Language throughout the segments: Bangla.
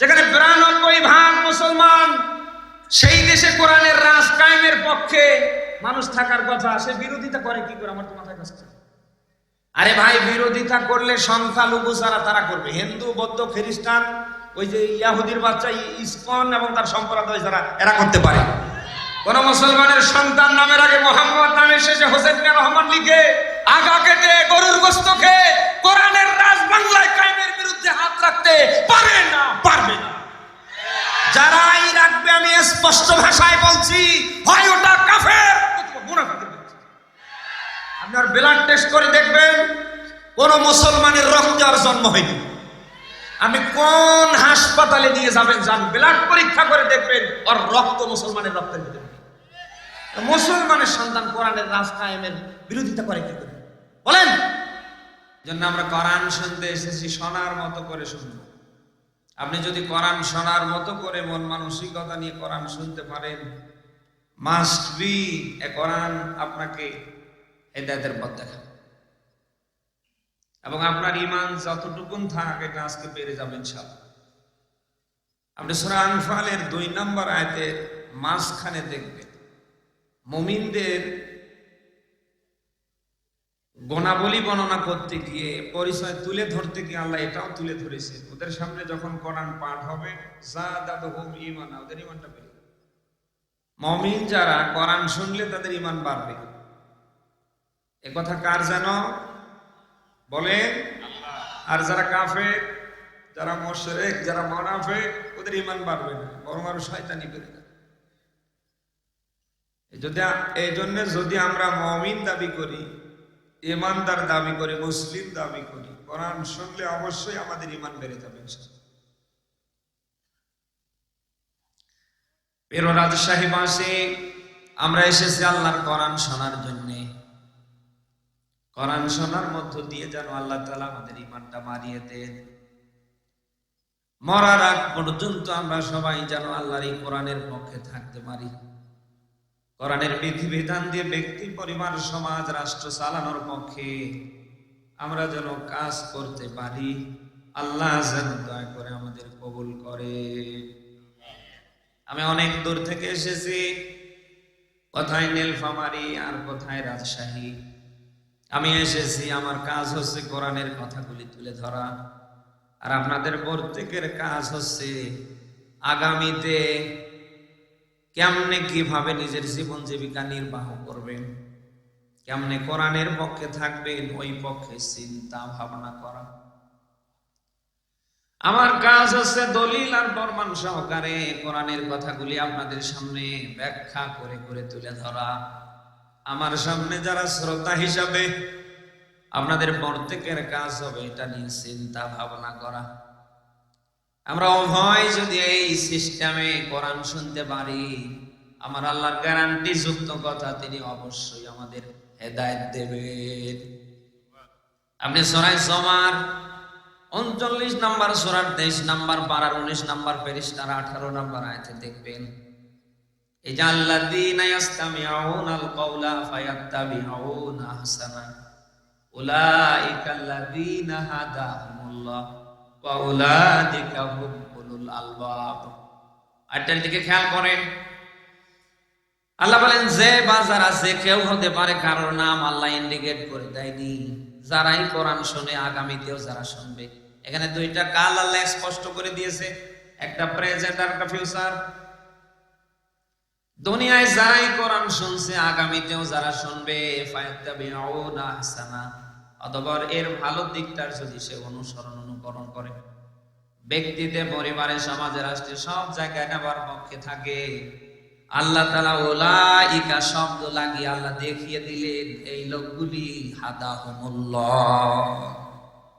যেখানে 92% মুসলমান, সেই দেশে কোরআনের রাজ কায়েমের পক্ষে মানুষ থাকার কথা, সে বিরোধিতা করে কি করে? আমার তো মাথায় কাছে। আরে ভাই, বিরোধিতা করলে সংখ্যালঘু যারা তারা করবে, হিন্দু, বৌদ্ধ, খ্রিস্টান, ওই যে ইয়াহুদির বাচ্চা ইসকন এবং তার সম্প্রদায় যারা, এরা করতে পারে। কোন মুসলমানের সন্তান নামের আগে মোহাম্মদ নামের শেষে হোসেন মিয়া রহমান লিখে আগা কেটে গরুর গোশত খেয়ে কোরআনের রাজ বাংলায় কায়েমের বিরুদ্ধে হাত রাখতে পারে না, পারবে না। যারাই রাখবে, আমি স্পষ্ট ভাষায় বলছি, হয় ওটা কাফের, মুনাফিক। আপনার ব্লাড টেস্ট করে দেখবেন কোন মুসলমানের রক্তে আর জন্ম হয়নি। আমি কোন হাসপাতালে নিয়ে যাবেন, যান, ব্লাড পরীক্ষা করে দেখবেন আর রক্ত মুসলমানের রক্তের ভিতরে। মুসলমানের সন্তান কোরআনের রাজ কায়েমের বিরোধিতা করে কি করে বলেন? জন্য আমরা কোরআন শুনতে এসেছি, শোনার মতো করে শুনব। আপনি যদি কোরআন শোনার মতো করে মন মানসিকতা নিয়ে কোরআন শুনতে পারেন, মাস্ট বি এ কোরআন আপনাকে হেদায়েতের পথ দেখাবে এবং আপনার ঈমান যতটুকুন থাক এটা আজকে পেরে যাবেন ইনশাআল্লাহ। আপনি সূরা আনফালের 2 নম্বর আয়াতের মাঝখানে দেখবেন মুমিনদের গুণাবলী বর্ণনা করতে গিয়ে, পরিচয় তুলে ধরতে গিয়ে আল্লাহ এটাও তুলে ধরেছে, ওদের সামনে যখন কোরআন পাঠ হবে যাদাতুহুম ঈমানা, ওদের ঈমানটা বেড়ে যাবে। মুমিন যারা কোরআন শুনলে তাদের ঈমান বাড়বে। এ কথা কার জানো বলেন? আর যারা কাফের, যারা মুশরিক, যারা মুনাফিক, ওদের ঈমান বাড়বে না, বরং আরো শয়তানি বেড়ে যাবে। এই জন্য যদি আমরা মুমিন দাবি করি, ঈমানদার দাবি করি, মুসলিম দাবি করি, কোরআন শুনলে অবশ্যই আমাদের ঈমান বেড়ে যাবে ইনশাআল্লাহ। প্রিয় রাজশাহীবাসী, আমরা এসেছি আল্লাহর কোরআন শোনার জন্য। কোরআন শোনার মধ্য দিয়ে যেন আল্লাহ তাআলা আমাদের ঈমানটা বাড়িয়ে দেন। মরার আগ পর্যন্ত আমরা সবাই যেন আল্লাহর এই কোরআনের পক্ষে থাকতে পারি। কোরআনের বিধিবিধান দিয়ে ব্যক্তি, পরিবার, সমাজ, রাষ্ট্র চালানোর পক্ষে আমরা যেন কাজ করতে পারি। আল্লাহ যেন দয়া করে আমাদের কবুল করে। আমি অনেক দূর থেকে এসেছি, কোথায় নীলফামারী আর কোথায় রাজশাহী। আমি এসেছি, আমার কাজ হচ্ছে কোরআনের কথাগুলি তুলে ধরা, আর আপনাদের প্রত্যেকের কাজ হচ্ছে আগামীতে কেমনে কিভাবে নিজের জীবন জীবিকা নির্বাহ করবেন, কেমনে কোরআনের পক্ষে থাকবেন, ওই পক্ষে চিন্তা ভাবনা করা। আমার কাজ হচ্ছে দলিল আর প্রমাণ সহকারে কোরআনের কথাগুলি আপনাদের সামনে ব্যাখ্যা করে করে তুলে ধরা। আমার সামনে যারা শ্রোতা হিসাবে, আপনাদের প্রত্যেকের কাজ হবে এটা নিয়ে চিন্তা ভাবনা করা। আমরা উভয় যদি এই সিস্টেমে কোরআন শুনতে পারি, আমার আল্লাহর গ্যারান্টি যুক্ত কথা, তিনি অবশ্যই আমাদের হেদায়েত দেবেন। আপনি সূরা জুমার 39 নম্বর সূরার 23 নম্বর পারার 19 নম্বর পৃষ্ঠার 18 নম্বর আয়াতে দেখবেন, এই যে আল্লাযীনা ইয়াসতামিউনাল কাওলা ফায়াত্তাবিউনা আহসানা উলাইকাল্লাযীনা হাদাহুমুল্লাহ ওয়া উলাইকা হুম উলুল আলবাব। আয়াতের দিকে খেয়াল করেন, আল্লাহ বলেন যে বা যারা, যে কেউ হতে পারে, কারোর নাম আল্লাহ ইন্ডিকেট করে দেয়নি, যারাই কোরআন শুনে আগামীতেও যারা শুনবে। এখানে 2টা কাল আল্লাহ স্পষ্ট করে দিয়েছে, একটা প্রেজেন্ট আর একটা ফিউচার। দুনিয়ায় যারাই কোরআন শুনছে, আগামীতেও যারা শুনবে, ফায়াত্তাবিউনা আহসানা, অথবা এর ভালো দিকটার যদি সে অনুসরণ অনুকরণ করে, ব্যক্তিতে, পরিবারে, সমাজে, রাষ্ট্রে সব জায়গায় নেবার পক্ষে থাকে, আল্লাহ তাআলা উলাইকা শব্দ লাগিয়ে আল্লাহ দেখিয়ে দিলেন এই লোকগুলি হাদাহুমুল্লাহ,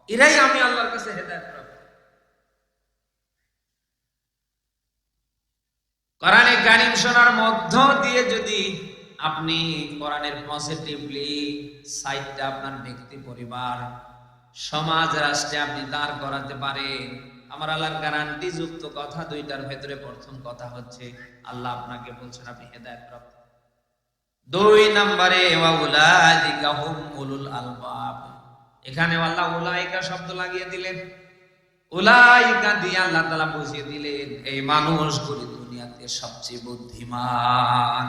এরাই আমি আল্লাহর কাছে হেদায়েত প্রাপ্ত। কোরআনে কারীম শোনার মধ্য দিয়ে যদি আপনি কোরআনের পজিটিভলি সাইডটা আপনার ব্যক্তি, পরিবার, সমাজ, রাষ্ট্রে আপনি দাঁড় করাতে পারেন, আমার আল্লাহর গ্যারান্টি যুক্ত কথা 2টার ভেতরে প্রথম কথা হচ্ছে আল্লাহ আপনাকে বলছেন আপনি হেদায়েত প্রাপ্ত। 2 নম্বরে ওয়া উলাইকা হুম উলুল আলবাব, এখানে আল্লাহ উলাইকা শব্দ লাগিয়ে দিলেন। উলাইকা দিয়ে আল্লাহ তাআলা বুঝিয়ে দিলেন এই মানুষগুলি দুনিয়াতে সবচেয়ে বুদ্ধিমান।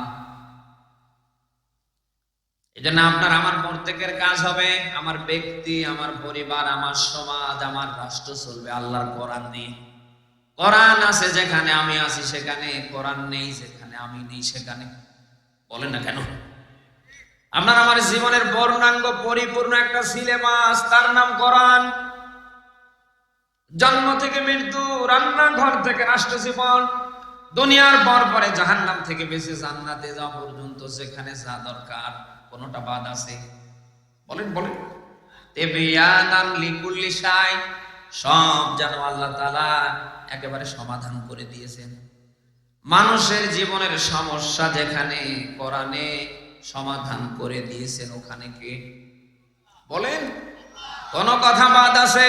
এজন্য আপনার আমার প্রত্যেকের কাজ হবে, আমার ব্যক্তি, আমার পরিবার, আমার সমাজ, আমার রাষ্ট্র চলবে আল্লাহর কোরআন নিয়ে। কোরআন আছে যেখানে আমি আছি সেখানে, কোরআন নেই যেখানে আমি নেই সেখানে। বলেন না কেন? আপনার আমার জীবনের পূর্ণাঙ্গ পরিপূর্ণ একটা সিলেবাস, তার নাম কোরআন। জন্ম থেকে মৃত্যু, রান্নাঘর থেকে রাষ্ট্র জীবন, দুনিয়ার পরে জাহান্নাম থেকে বেঁচে জান্নাতে যাওয়া পর্যন্ত যেখানে যা দরকার, কোনটা বাদ আছে? বলেন বলেন। তেবিয়ানান লিকুল্লি শাই, সব যেন আল্লাহ তাআলা একেবারে সমাধান করে দিয়েছেন। মানুষের জীবনের সমস্যা যেখানে কোরআনে সমাধান করে দিয়েছেন, ওখানে কে? বলেন, কোন কথা বাদ আছে?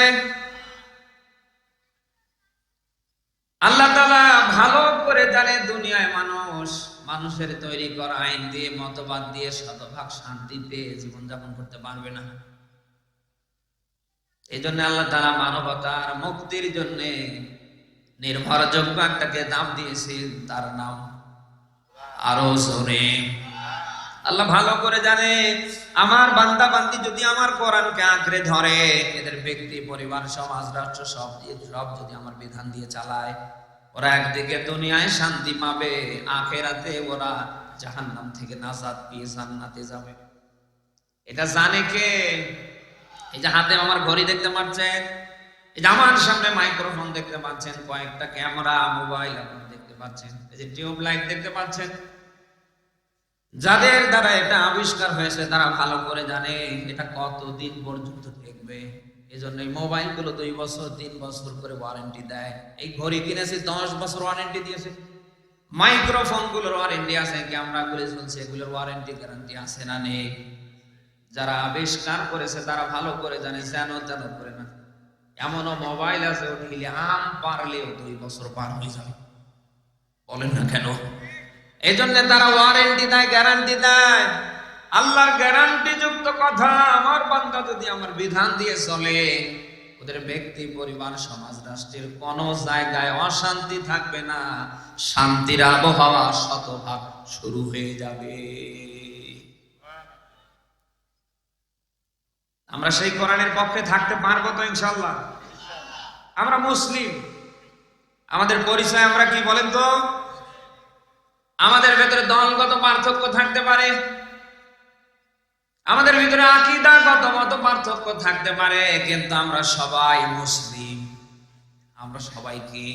আল্লাহ তাআলা ভালো করে জানে দুনিয়ায় মানুষের তৈরি করা আইন দিয়ে, মতবাদ দিয়ে শতভাগ শান্তিতে জীবনযাপন করতে পারবে না। এই জন্য আল্লাহ তাআলা মানবতার মুক্তির জন্য নির্ভরযোগ্য একটা কিতাব দিয়েছেন, তার নাম আরো জোরে। আল্লাহ ভালো করে জানে আমার বান্দা বান্দি যদি আমার কোরআনকে আঁকড়ে ধরে, এদের ব্যক্তি, পরিবার, সমাজ, রাষ্ট্র সব যদি আমার বিধান দিয়ে চালায়, ওরা একদিকে দুনিয়ায় শান্তি পাবে, আখিরাতে ওরা জাহান্নাম থেকে নাজাত পেয়ে জান্নাতে যাবে। এটা জানে কে? এই যে হাতে আমার ঘড়ি দেখতে পাচ্ছেন, এই যে আমার সামনে মাইক্রোফোন দেখতে পাচ্ছেন, কয়েকটা ক্যামেরা, মোবাইল আপনারা দেখতে পাচ্ছেন, এই যে টিউব লাইট দেখতে পাচ্ছেন, যাদের দ্বারা এটা আবিষ্কার হয়েছে তারা ভালো করে জানে এটা কতদিন পর্যন্ত থাকবে। এই জন্য এই মোবাইল গুলো 2 বছর 3 বছর করে ওয়ারেন্টি দেয়। এই ঘড়ি কিনেছে 10 বছর ওয়ারেন্টি দিয়েছে। মাইক্রোফোন গুলোর ওয়ারেন্টি আছে, ক্যামেরা গুলো চলছে, এগুলোর ওয়ারেন্টি গ্যারান্টি আছে না নেই? যারা আবিষ্কার করেছে তারা ভালো করে জানে, যেন তেন করে না। এমনও মোবাইল আছে ওটিলে আম পারলেও 2 বছর পার হয়ে যাবে। বলেন না কেন? এই জন্য তারা ওয়ারেন্টি দেয়, গ্যারান্টি দেয়। আল্লাহর গ্যারান্টি যুক্ত কথা, আমার বান্দা যদি আমার বিধান দিয়ে চলে, ওদের ব্যক্তি, পরিবার, সমাজ, রাষ্ট্রের কোন জায়গায় অশান্তি থাকবে না, শান্তির আবহাওয়া শতভাগ শুরু হয়ে যাবে। আমরা সেই কোরআনের পক্ষে থাকতে পারবো তো ইনশাআল্লাহ? আমরা মুসলিম, আমাদের পরিচয় আমরা কি বলেন তো? আমাদের ভেতরে দলগত পার্থক্য থাকতে পারে, আমাদের ভিতরে আকীদাগত মত পার্থক্য থাকতে পারে, কিন্তু আমরা সবাই মুসলিম। আমরা সবাই কি?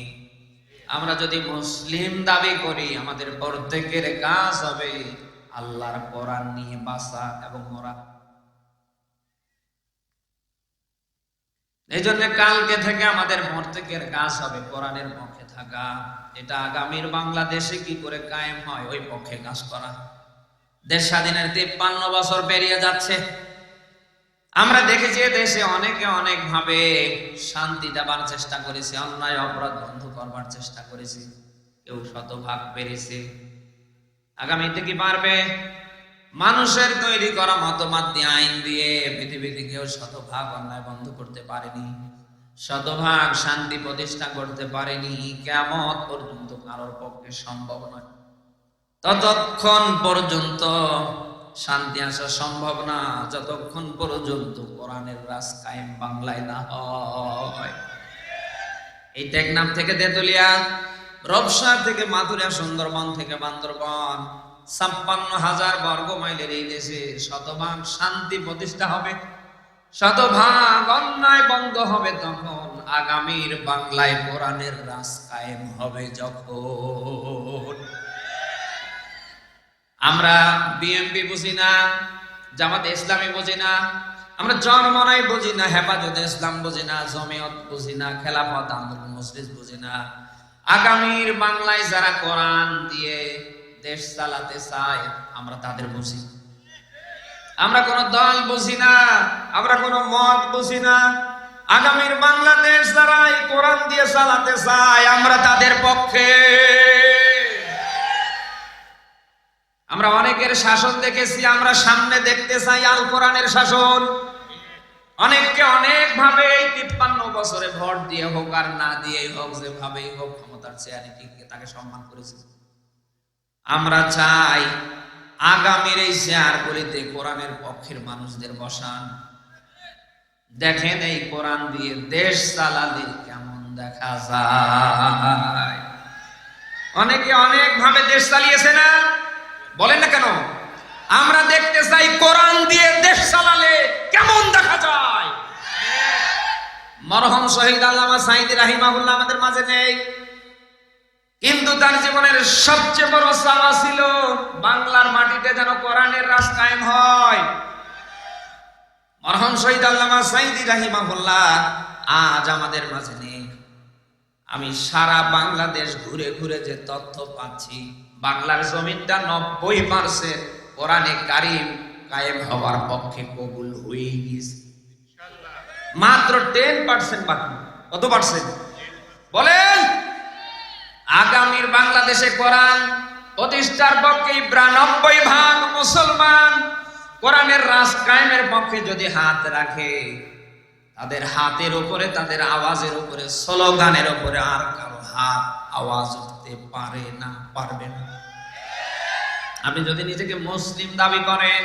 আমরা যদি মুসলিম দাবি করি, আমাদের প্রত্যেকের কাজ হবে আল্লাহর কোরআন নিয়ে বাঁচা এবং মরা। এই জন্য কালকে থেকে আমাদের প্রত্যেকের কাজ হবে কোরআনের পক্ষে থাকা। এটা আগামীর বাংলাদেশে কি করে কায়েম হয়, ওই পক্ষে কাজ করা। দেশ স্বাধীনের 53 বছর পেরিয়ে যাচ্ছে। আমরা দেখেছি দেশে অনেকে অনেক ভাবে শান্তি দেবার চেষ্টা করেছে, অন্যায় অপরাধ বন্ধ করবার চেষ্টা করেছে, কেউ শতভাগ পেরেছে। আগামীতে কি পারবে? মানুষের তৈরি করা মতবাদ দিয়ে, আইন দিয়ে পৃথিবীতে কেউ শতভাগ অন্যায় বন্ধ করতে পারেনি, শতভাগ শান্তি প্রতিষ্ঠা করতে পারেনি। কিয়ামত পর্যন্ত কারোর পক্ষে সম্ভব নয়। ততক্ষণ পর্যন্ত শান্তি আসা সম্ভব না, যতক্ষণ পর্যন্ত কোরআনের রাজ কায়েম বাংলায় না হয়। এই টেকনাফ থেকে তেতুলিয়া, রবসা থেকে মাথুরিয়া, সুন্দরবন থেকে বান্দরবন, 56,000 বর্গ মাইলের এই দেশে শতভাগ শান্তি প্রতিষ্ঠা হবে, শতভাগ অন্যায় বন্ধ হবে। তখন আগামীর বাংলায় কোরআনের রাজ কায়েম হবে। যখন আমরা বিএনপি বুঝি না, জামাতে ইসলামী বুঝি না, আমরা চরমনাই বুঝি না, হেফাজতে ইসলাম বুঝি না, জমিয়ত বুঝি না, খেলাফত আন্দোলন মজলিস বুঝি না, আগামীর বাংলায় যারা কোরআন দিয়ে দেশ চালাতে চায় আমরা তাদের বুঝি। আমরা কোন দল বুঝি না, আমরা কোন মত বুঝি না। আগামীর বাংলাদেশ যারা এই কোরআন দিয়ে চালাতে চায় আমরা তাদের পক্ষে। আমরা অনেকের শাসন দেখেছি, আমরা সামনে দেখতে চাই আল কোরআনের শাসন। অনেককে অনেক ভাবে এই 53 বছরে ভোট দিয়ে হোক আর না দিয়ে হোক, যেভাবেই হোক ক্ষমতার চেয়ারে টিকে তাকে সম্মান করেছে। আমরা চাই আগামীর এই চেয়ারগুলিতে কোরআনের পক্ষের মানুষদের বসান। দেখেন এই কোরআন দিয়ে দেশ চালালে কেমন দেখা যায়। অনেকে অনেক ভাবে দেশ চালিয়েছে না, বলেন না কেন? আমরা দেখতে চাই কোরআন দিয়ে দেশ চালালে কেমন দেখা যায়। মরহুম শহীদ আল্লামা সাঈদী রাহিমাহুল্লাহ আমাদের মাঝে নেই, কিন্তু তার জীবনের সবচেয়ে বড় চাওয়া ছিল বাংলার মাটিতে যেন কোরআনের রাজ কায়েম হয়। মরহুম শহীদ আল্লামা সাঈদী রাহিমাহুল্লাহ আজ আমাদের মাঝে নেই। আমি সারা বাংলাদেশ ঘুরে ঘুরে যে তথ্য পাচ্ছি, বাংলার জমিনটা 90% কোরআনে কারিম কায়েম হওয়ার পক্ষে কবুল হয়ে গেছে। মাত্র 10% বাকি। কত পার্সেন্ট বলেন? আগামীর বাংলাদেশে কোরআন প্রতিষ্ঠার পক্ষে 92% মুসলমান কোরআনের রাজ কায়েমের পক্ষে যদি হাত রাখে, তাদের হাতের উপরে, তাদের আওয়াজের উপরে, স্লোগানের উপরে আর কারো হাত আওয়াজ উঠতে পারে না, পারবে না। আপনি যদি নিজেকে মুসলিম দাবি করেন,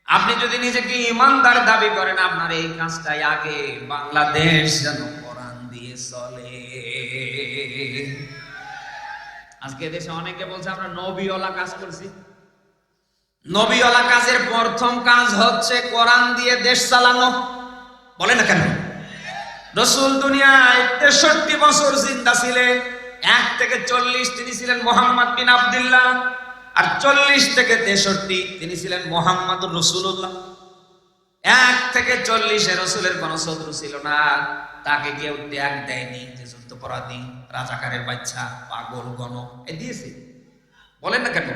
আপনি যদি নিজেকে ইমানদার দাবি করেন, আপনার এই কাজটাই আগে। বাংলাদেশ যেন কোরআন দিয়ে চলে। আজকে দেশে অনেকে বলছে আমরা নবীওয়ালা কাজ করছি। নবীওয়ালা কাজের প্রথম কাজ হচ্ছে কোরআন দিয়ে দেশ চালানো। বলে না কেন? রাসূল দুনিয়ায় 63 বছর জিন্দা ছিলেন। 1 থেকে 40 তিনি ছিলেন মুহাম্মদ বিন আব্দুল্লাহ, আর 40 থেকে 63 তিনি ছিলেন মুহাম্মদুর রাসূলুল্লাহ। 1 থেকে 40 রাসূলের কোনো শত্রু ছিল না, তাকে কেউ ত্যাগ দেয়নি। যে যুদ্ধপরাধী, রাজাকারের বাচ্চা, পাগল গণ এ দিয়েছে। বলেন না কেন?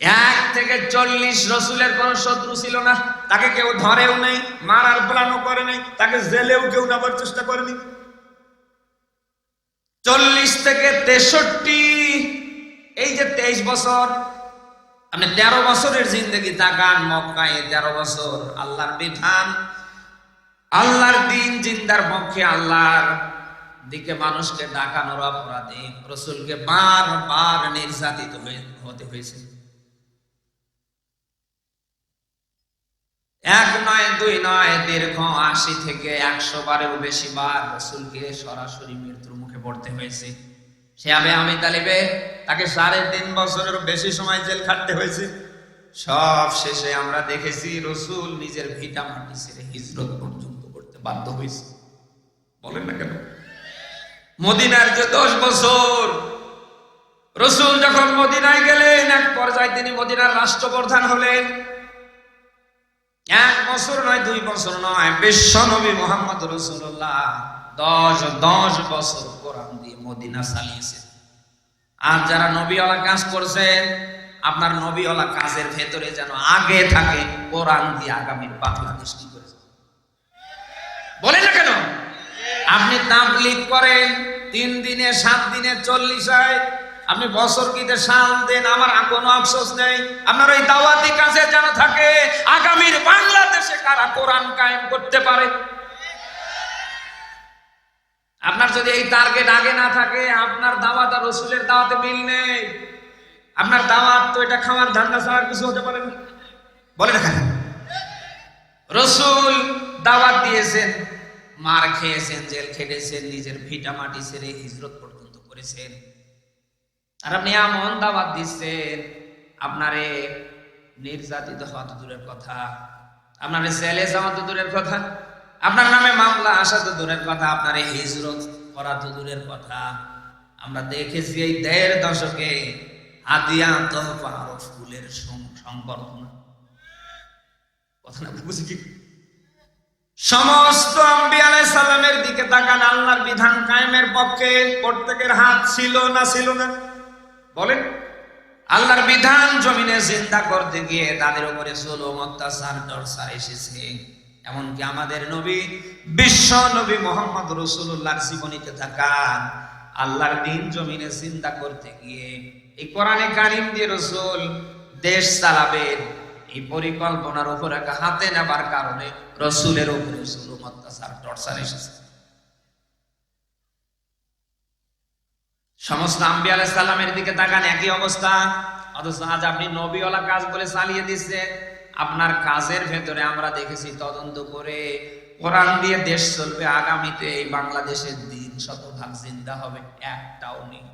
1 থেকে 40 রাসূলের কোন শত্রু ছিল না, তাকে কেউ ধরেও নাই, মারার প্ল্যানও করে নাই, তাকে জেলেও কেউ নেবার চেষ্টা করেনি। 40 থেকে 63, এই যে 23 বছর, আপনি 13 বছরের জিন্দেগি তাকান। মক্কায় 13 বছর আল্লাহর বিধান, আল্লাহর দ্বীন জিন্দার পক্ষে, আল্লাহর দিকে মানুষকে ডাকানোর অপরাধে রাসূলকে বারবার নির্যাতিত হতে হয়েছে। 1 নয় 2 নয়, দীর্ঘ 80 থেকে 100 বারেও বেশি বার রাসূলকে সরাসরি মৃত্যুর মুখে পড়তে হয়েছে। সে আবু তালিবে তাকে 3.5 বছরের বেশি সময় জেল খাটতে হয়েছে। সব শেষে আমরা দেখেছি রাসূল নিজের ভিটা মাটি ছেড়ে হিজরত পর্যন্ত করতে বাধ্য হয়েছে। বলেন না কেন? মদিনার যে 10 বছর রাসূল যখন মদিনায় গেলেন, এক পর্যায়ে তিনি মদিনার রাষ্ট্রপ্রধান হলেন। 1 বছর নয় 2 বছর নয়, বিশ্ব নবী মুহাম্মদ রাসূলুল্লাহ 10 বছর কোরআন দিয়ে মদিনা চালিয়েছেন। আর যারা নবীওয়ালা কাজ করছেন, আপনার নবীওয়ালা কাজের ভেতরে যেন আগে থাকে কোরআন দিয়ে আগামীর বাংলাদেশ কি করেছে। বলেন না কেন? আপনি তাবলীগ করেন 3 দিনে 7 দিনে 40 হয়, আপনি বছর কিতে সাল দেন, আমার কোনো আফসোস নেই। আপনার ওই দাওয়াতি কাজে যেন থাকে আগামীর বাংলাদেশে কারা কোরআন কায়েম করতে পারে। আপনার যদি এই টার্গেট আগে না থাকে, আপনার দাওয়াত আর রাসূলের দাওয়াতে মিল নেই। আপনার দাওয়াত তো এটা খাওয়ার ধান্দা ছাড়া কিছু হতে পারে না। বলে না কেন? রাসূল দাওয়াত দিয়েছেন, মার খেয়েছেন, জেল খেটেছেন, নিজের ভিটা মাটি ছেড়ে হিজরত পর্যন্ত করেছেন। আর আপনি এমন দাওয়াত দিচ্ছেন, আপনারে নির্যাতিত হওয়া তো দূরের কথা, আপনারে জেলে যাওয়া তো দূরের কথা, আপনার নামে মামলা আসা তো দূরের কথা, আপনারে হিজরত করা তো দূরের কথা। আমরা দেখেছি এই 1.5 দশকে হাদিয়া তোহফা আর ফুলের সংবর্ধনা, কথা না বুঝি কি? সমস্ত আম্বিয়া আলাইহিস সালামের দিকে তাকান, আল্লাহর বিধান কায়েমের পক্ষে প্রত্যেকের হাত ছিল না ছিল না? বলেন। আল্লাহর বিধান জমিনে জিন্দা করতে গিয়ে তাদের উপরে জুলুম, অত্যাচার, টর্চার এসেছে। এমনকি আমাদের নবী, বিশ্ব নবী মুহাম্মদ রাসূলুল্লাহর জীবনীতে তাকান, আল্লাহর দ্বীন জমিনে জিন্দা করতে গিয়ে এই কোরআনে কারীম দিয়ে রাসূল দেশ চালাবেন, এই পরিকল্পনার উপরে হাতে নেবার কারণে রসুলের উপরে জুলুম অত্যাচার টর্চার এসেছে। সমস্ত আম্বিয়া আলাইহিস সালামের দিকে তাকান, একই অবস্থা, অথচ আজ আপনি নবীওয়ালা কাজ বলে চালিয়ে দিচ্ছেন। আপনার কাজের ভেতরে আমরা দেখেছি তদন্ত করে কোরআন দিয়ে দেশ চলবে, আগামীতে এই বাংলাদেশের দিন শতভাগ জিন্দা হবে, একটাও নেই।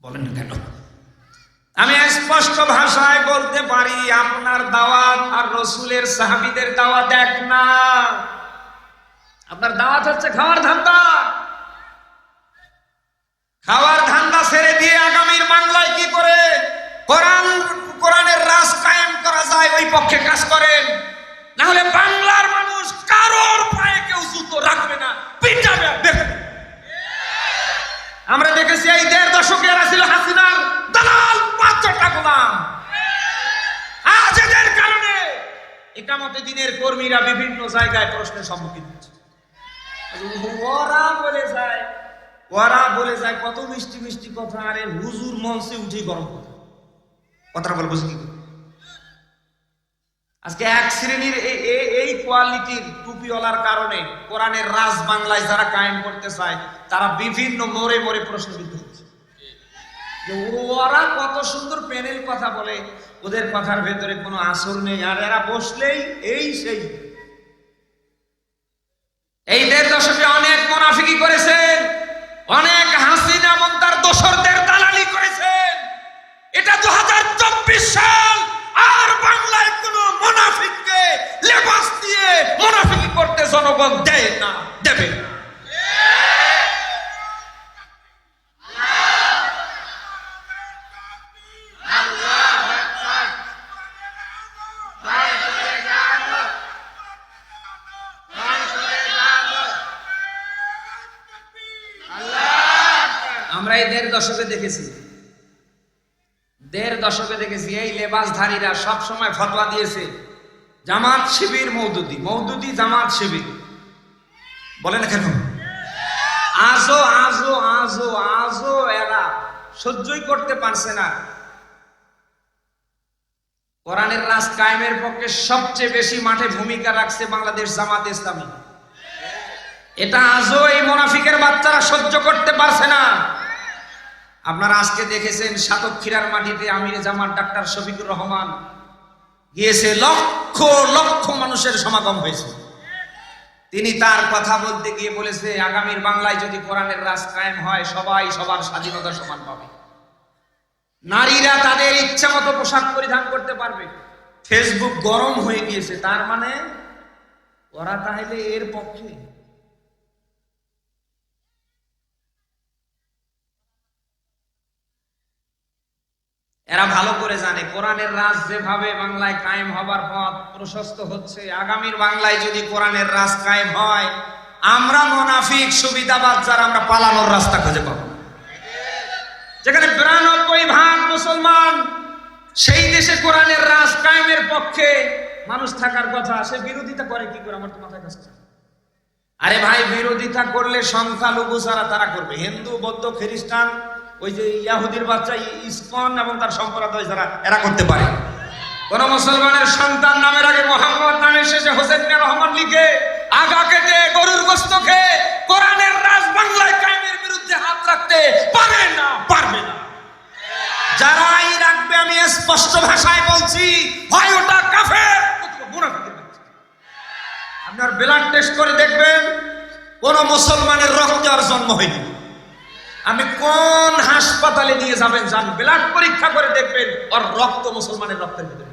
বলেন কেন? আমি স্পষ্ট ভাষায় বলতে পারি, আপনার দাওয়াত আর রসুলের সাহাবীদের দাওয়াত এক না। আপনার দাওয়াত হচ্ছে খাওয়ার ধান্দা। খাওয়ার ধান্দা ছেড়ে দিয়ে আগামীর বাংলায় কি করে কোরআনের রাজ কায়েম করা যায় ওই পক্ষে কাজ করেন। না হলে বাংলার মানুষ কারোর পায়ে কেউ জুতো রাখবে না, পিটাবে। আমরা দেখেছি এই 1.5 দশকে এরা ছিল হাসিনার দালাল, 5টা গোলাম। আজ এদের কারণে ইকামতে দিনের কর্মীরা বিভিন্ন জায়গায় প্রশ্নের সম্মুখীন হচ্ছে। ওরা বলে যায় কত মিষ্টি মিষ্টি কথা, আরে হুজুর মঞ্চে উঠে গরম কথা, কথাটা বলবো কি? আজকে এক শ্রেণীর এই কোয়ালিটির টুপিওয়ালার কারণে কোরআনের রাজ বাংলায় যারা কায়েম করতে চায় তারা বিভিন্ন মোড়ে মোড়ে প্রশ্নবিদ্ধ হচ্ছে। ওরা কত সুন্দর প্যানেল কথা বলে, ওদের কথার ভেতরে কোনো আসর নেই, আর এরা বসলেই এই সেই। এই 1.5 দশকে অনেক মুনাফিকি করেছেন, অনেক হাসিনা এবং তার দোসরদের দালালি করেছেন। এটা 2024 সাল, আর বাংলায় কোন মুনাফিককে লেবাস দিয়ে মুনাফিকি করতে জনগণ দেয় না, দেবে না। আমরা এই 1.5 দশকে দেখেছি, 1.5 দশকে দেখেছি এই লেবাসধারীরা সব সময় ফতোয়া দিয়েছে জামাত শিবির মওদুদি, মওদুদি জামাত শিবির। বলেন কেন? আজও আজও আজও আজও এরা সহ্যই করতে পারছে না। কোরআনের রাজ কায়েমের পক্ষে সবচেয়ে বেশি মাঠে ভূমিকা রাখছে বাংলাদেশ জামাত ইসলামী। এটা আজও এই মুনাফিকের বাচ্চারা সহ্য করতে পারছে না। আপনারা আজকে দেখেছেন সাতক্ষীরার মাটিতে আমিরে জামাত ডাক্তার শফিকুর রহমান গিয়েছে, লক্ষ লক্ষ মানুষের সমাগম হয়েছে। তিনি তার কথা বলতে গিয়ে বলেছে, আগামীর বাংলায় যদি কোরআনের রাজ কায়েম হয় সবাই সবার স্বাধীনতা সমান পাবে, নারীরা তাদের ইচ্ছা মতো পোশাক পরিধান করতে পারবে। ফেসবুক গরম হয়ে গিয়েছে, তার মানে ওরা তাহলে এর পক্ষে। এরা ভালো করে জানে কোরআনের রাজ যেভাবে বাংলায় কায়েম হবার পথ প্রশস্ত হচ্ছে, আগামীর বাংলায় যদি কোরআনের রাজ কায়েম হয়, আমরা মুনাফিক সুবিধাবাদ যারা আমরা পালানোর রাস্তা খুঁজে পাবো। যেখানে 92% মুসলমান, সেই দেশে কোরআনের রাজ কায়েমের পক্ষে মানুষ থাকার কথা, সে বিরোধিতা করে কি করে? আমার তো মাথায় কাছে। আরে ভাই, বিরোধিতা করলে সংখ্যালঘু যারা তারা করবে, হিন্দু, বৌদ্ধ, খ্রিস্টান, ওই যে ইয়াহুদির বাচ্চা ইসকন এবং তার সম্প্রদায় যারা, এরা করতে পারে। কোন মুসলমানের সন্তান নামের আগে মোহাম্মদ নামের শেষে হোসেন মিয়া রহমান লিখে আগা কেটে গরুর গোশত খেয়ে কোরআনের রাজ বাংলায় কায়েমের বিরুদ্ধে হাত রাখতে পারে না, পারবে না। যারাই রাখবে, আমি স্পষ্ট ভাষায় বলছি, হয় ওটা কাফের, আপনার ব্লাড টেস্ট করে দেখবেন কোন মুসলমানের রক্তে আর জন্ম হয়নি। আমি কোন হাসপাতালে নিয়ে যাবেন যান, ব্লাড পরীক্ষা করে দেখবেন ওর রক্ত মুসলমানের রক্তের ভিতরে।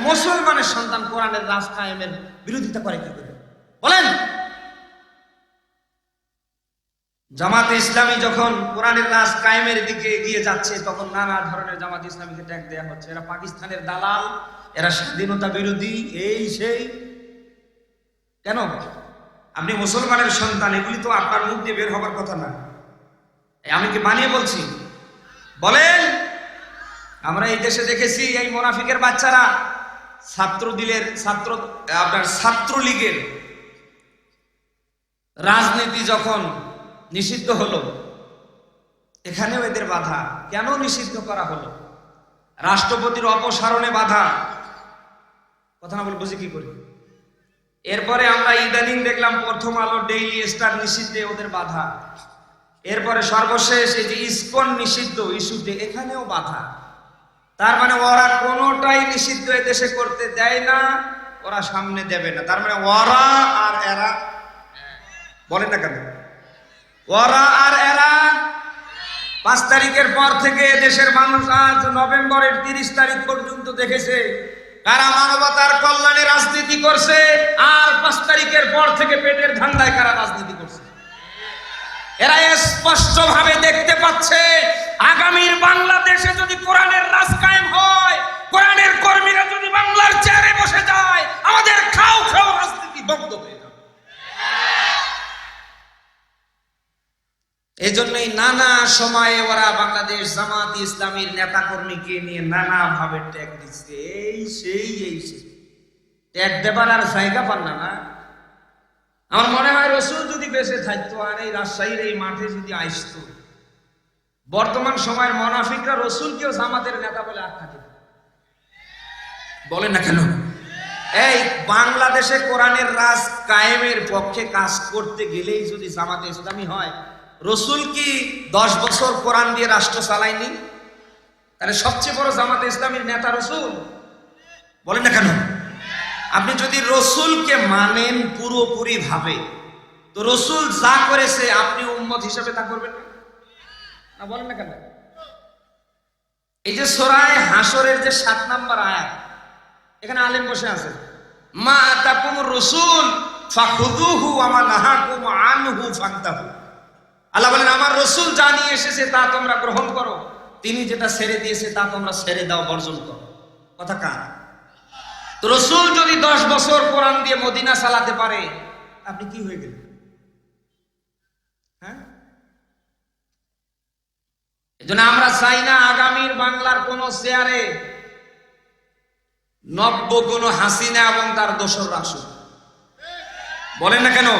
মুসলমানের সন্তান কোরআনের রাজ কায়েমের বিরোধিতা করে কি করে বলেন? জামাতে ইসলামী যখন কোরআনের রাজ কায়েমের দিকে এগিয়ে যাচ্ছে, তখন নানা ধরনের জামাতে ইসলামীকে ট্যাগ দেওয়া হচ্ছে, এরা পাকিস্তানের দালাল, এরা স্বাধীনতা বিরোধী, এই সেই। কেন? আপনি মুসলমানের সন্তান, এগুলি তো আপনার মুখ দিয়ে বের হবার কথা না। আমি কি বানিয়ে বলছি? বলেন। আমরা এই দেশে দেখেছি এই মুনাফিকের বাচ্চারা ছাত্রলীগের রাজনীতি যখন নিষিদ্ধ হলো, এখানেও এদের বাধা। কেন নিষিদ্ধ করা হলো? রাষ্ট্রপতির অপসারণে বাধা। কথা না বলে বুঝি কি করি? এরপরে আমরা ইদানিং দেখলাম প্রথম আলো, ডেইলি স্টার নিষিদ্ধে ওদের বাধা। এরপরে সর্বশেষ এই যে ইসকন নিষিদ্ধ ইস্যুতে, এখানেও বাধা। তার মানে ওরা কোনোটাই নিষিদ্ধ এদেশে করতে দেয় না, ওরা সামনে দেবে না। তার মানে ওরা আর এরা, বলেন না কেন, ওরা আর এরা। 5 তারিখের পর থেকে দেশের মানুষ আজ নভেম্বরের 30 তারিখ পর্যন্ত দেখেছে কারা মানবতার কল্যাণে রাজনীতি করছে, আর 5 তারিখের পর থেকে পেটের ধান্দায় কারা রাজনীতি করছে। এরা স্পষ্ট ভাবে দেখতে পাচ্ছে আগামীর বাংলাদেশে যদি কোরআনের রাজ কায়েম হয়, কোরআনের কর্মীরা যদি বাংলার চেয়ারে বসে যায়, আমাদের খাও খাও রাজনীতি বন্ধ হয়ে যাবে। এই জন্যই নানা সময়ে ওরা বাংলাদেশ জামাত ইসলামীর নেতা কর্মীকে নিয়ে নানা ভাবে ট্যাগ দিচ্ছে। এই সেই ট্যাগ দেবার আর জায়গা পান না। আমার মনে হয় রসুল যদি বেঁচে থাকতো আর এই রাজশাহীর এই মাঠে যদি আসতো, বর্তমান সময়ের মুনাফিকরা রসুলকেও জামাতের নেতা বলে আখ্যা দিত। বলেন না কেন? এই বাংলাদেশে কোরআনের রাজ কায়েমের পক্ষে কাজ করতে গেলেই যদি জামাতে ইসলামী হয়, রসুল কি 10 বছর কোরআন দিয়ে রাষ্ট্র চালায়নি? তাহলে সবচেয়ে বড় জামাতে ইসলামীর নেতা রসুল। বলেন না কেন? আপনি যদি রসুলকে মানেন পুরোপুরি ভাবে, তো রসুল যা করেছে আপনি উম্মত হিসেবে তা করবেন না? বলেন না কেন? এই যে সূরা হাশরের যে 7 নম্বর আয়াত, এখানে আলেম বসে আছে, মা আতাকুমুর রাসূল ফাখুযুহু ওয়া মা নাহাকুম আনহু ফান্তাহু। আল্লাহ বলেন আমার রসুল যা নিয়ে এসেছে তা তোমরা গ্রহণ করো, তিনি যেটা ছেড়ে দিয়েছে তা তোমরা ছেড়ে দাও, বর্জন করো। কথা কার? তো রসুল যদি 10 বছর কোরআন দিয়ে মদিনা চালাতে পারে, আপনি কি হয়ে গেলেন? হ্যাঁ, এজন্য আমরা চাই না আগামীর বাংলার কোন চেয়ারে নব্য কোন হাসিনা এবং তার দোসর আসুক। বলেন না কেন?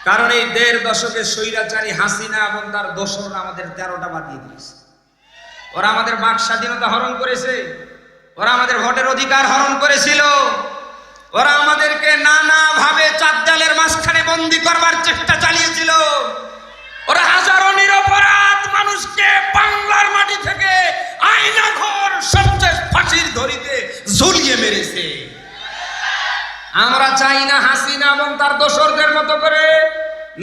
কারণ এই 1.5 দশকে স্বৈরাচারী হাসিনা এবং তার দোসররা আমাদের 13টা বাদিয়ে দিয়েছে। ওরা আমাদের বাক স্বাধীনতা হরণ করেছে, ওরা আমাদের ভোটের অধিকার হরণ করেছিল, ওরা আমাদেরকে নানা ভাবে চাঁদজালের মাঝখানে বন্দী করবার চেষ্টা চালিয়েছিল। ওরা হাজারো নিরপরাধ মানুষকে বাংলার মাটি থেকে আয়না ঘর সবচেয়ে ফাঁসির দড়িতে ঝুলিয়ে মেরেছে। আমরা চাই না হাসিনা এবং তার দোসরদের মতো করে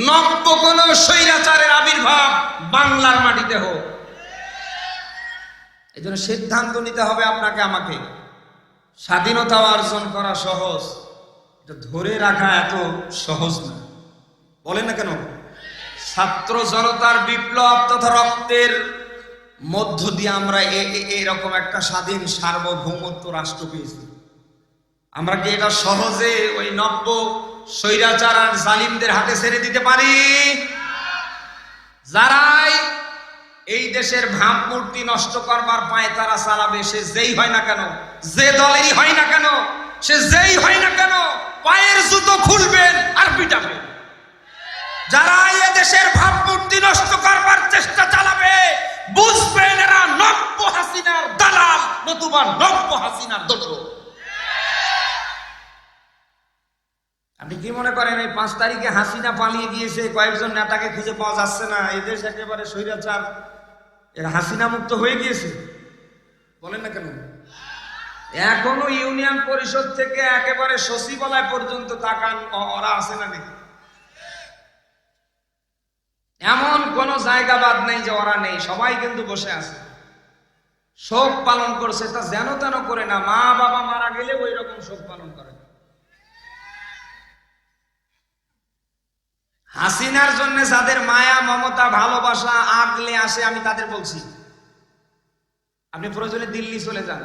নব্য কোন স্বৈরাচারের আবির্ভাব বাংলার মাটিতে হোক। এই জন্য সিদ্ধান্ত নিতে হবে আপনাকে আমাকে। স্বাধীনতা অর্জন করা সহজ, এটা ধরে রাখা এত সহজ না। বলেন না কেন? ছাত্র জনতার বিপ্লব তথা রক্তের মধ্য দিয়ে আমরা এরকম একটা স্বাধীন সার্বভৌমত্ব রাষ্ট্র পেয়েছি। আমরা কি এটা সহজে ওই নব্য স্বৈরাচার আর জালিমদের হাতে ছেড়ে দিতে পারি? যারাই এই দেশের ভাবমূর্তি নষ্ট করবার পায় তারা চালাবে, সে যেই হয় না কেন, যে দলেরই হয় না কেন, সে যেই হয় না কেন, পায়ের জুতো খুলবেন আর পিটাবেন। যারা এই দেশের ভাবমূর্তি নষ্ট করবার চেষ্টা চালাবে, বুঝবেন এরা নব্য হাসিনার দালাল, নতুবা নব্য হাসিনার দোসর। আপনি কি মনে করেন এই 5 তারিখে হাসিনা পালিয়ে গিয়েছে, কয়েকজন নেতাকে খুঁজে পাওয়া যাচ্ছে না, এই দেশ একেবারে স্বৈরাচার হাসিনা মুক্ত হয়ে গিয়েছে? বলেন না কেন? এখনো ইউনিয়ন পরিষদ থেকে একেবারে সচিবালয় পর্যন্ত তাকান, ওরা আছে না নাকি? এমন কোন জায়গা বাদ নেই যে ওরা নেই, সবাই কিন্তু বসে আছে, শোক পালন করছে। তা যেন তেন করে না, মা বাবা মারা গেলে ওই রকম শোক পালন করে। হাসিনার জন্য যাদের মায়া মমতা ভালোবাসা আগলে আসে, আমি তাদের বলছি আপনি প্রয়োজনে দিল্লি চলে যান,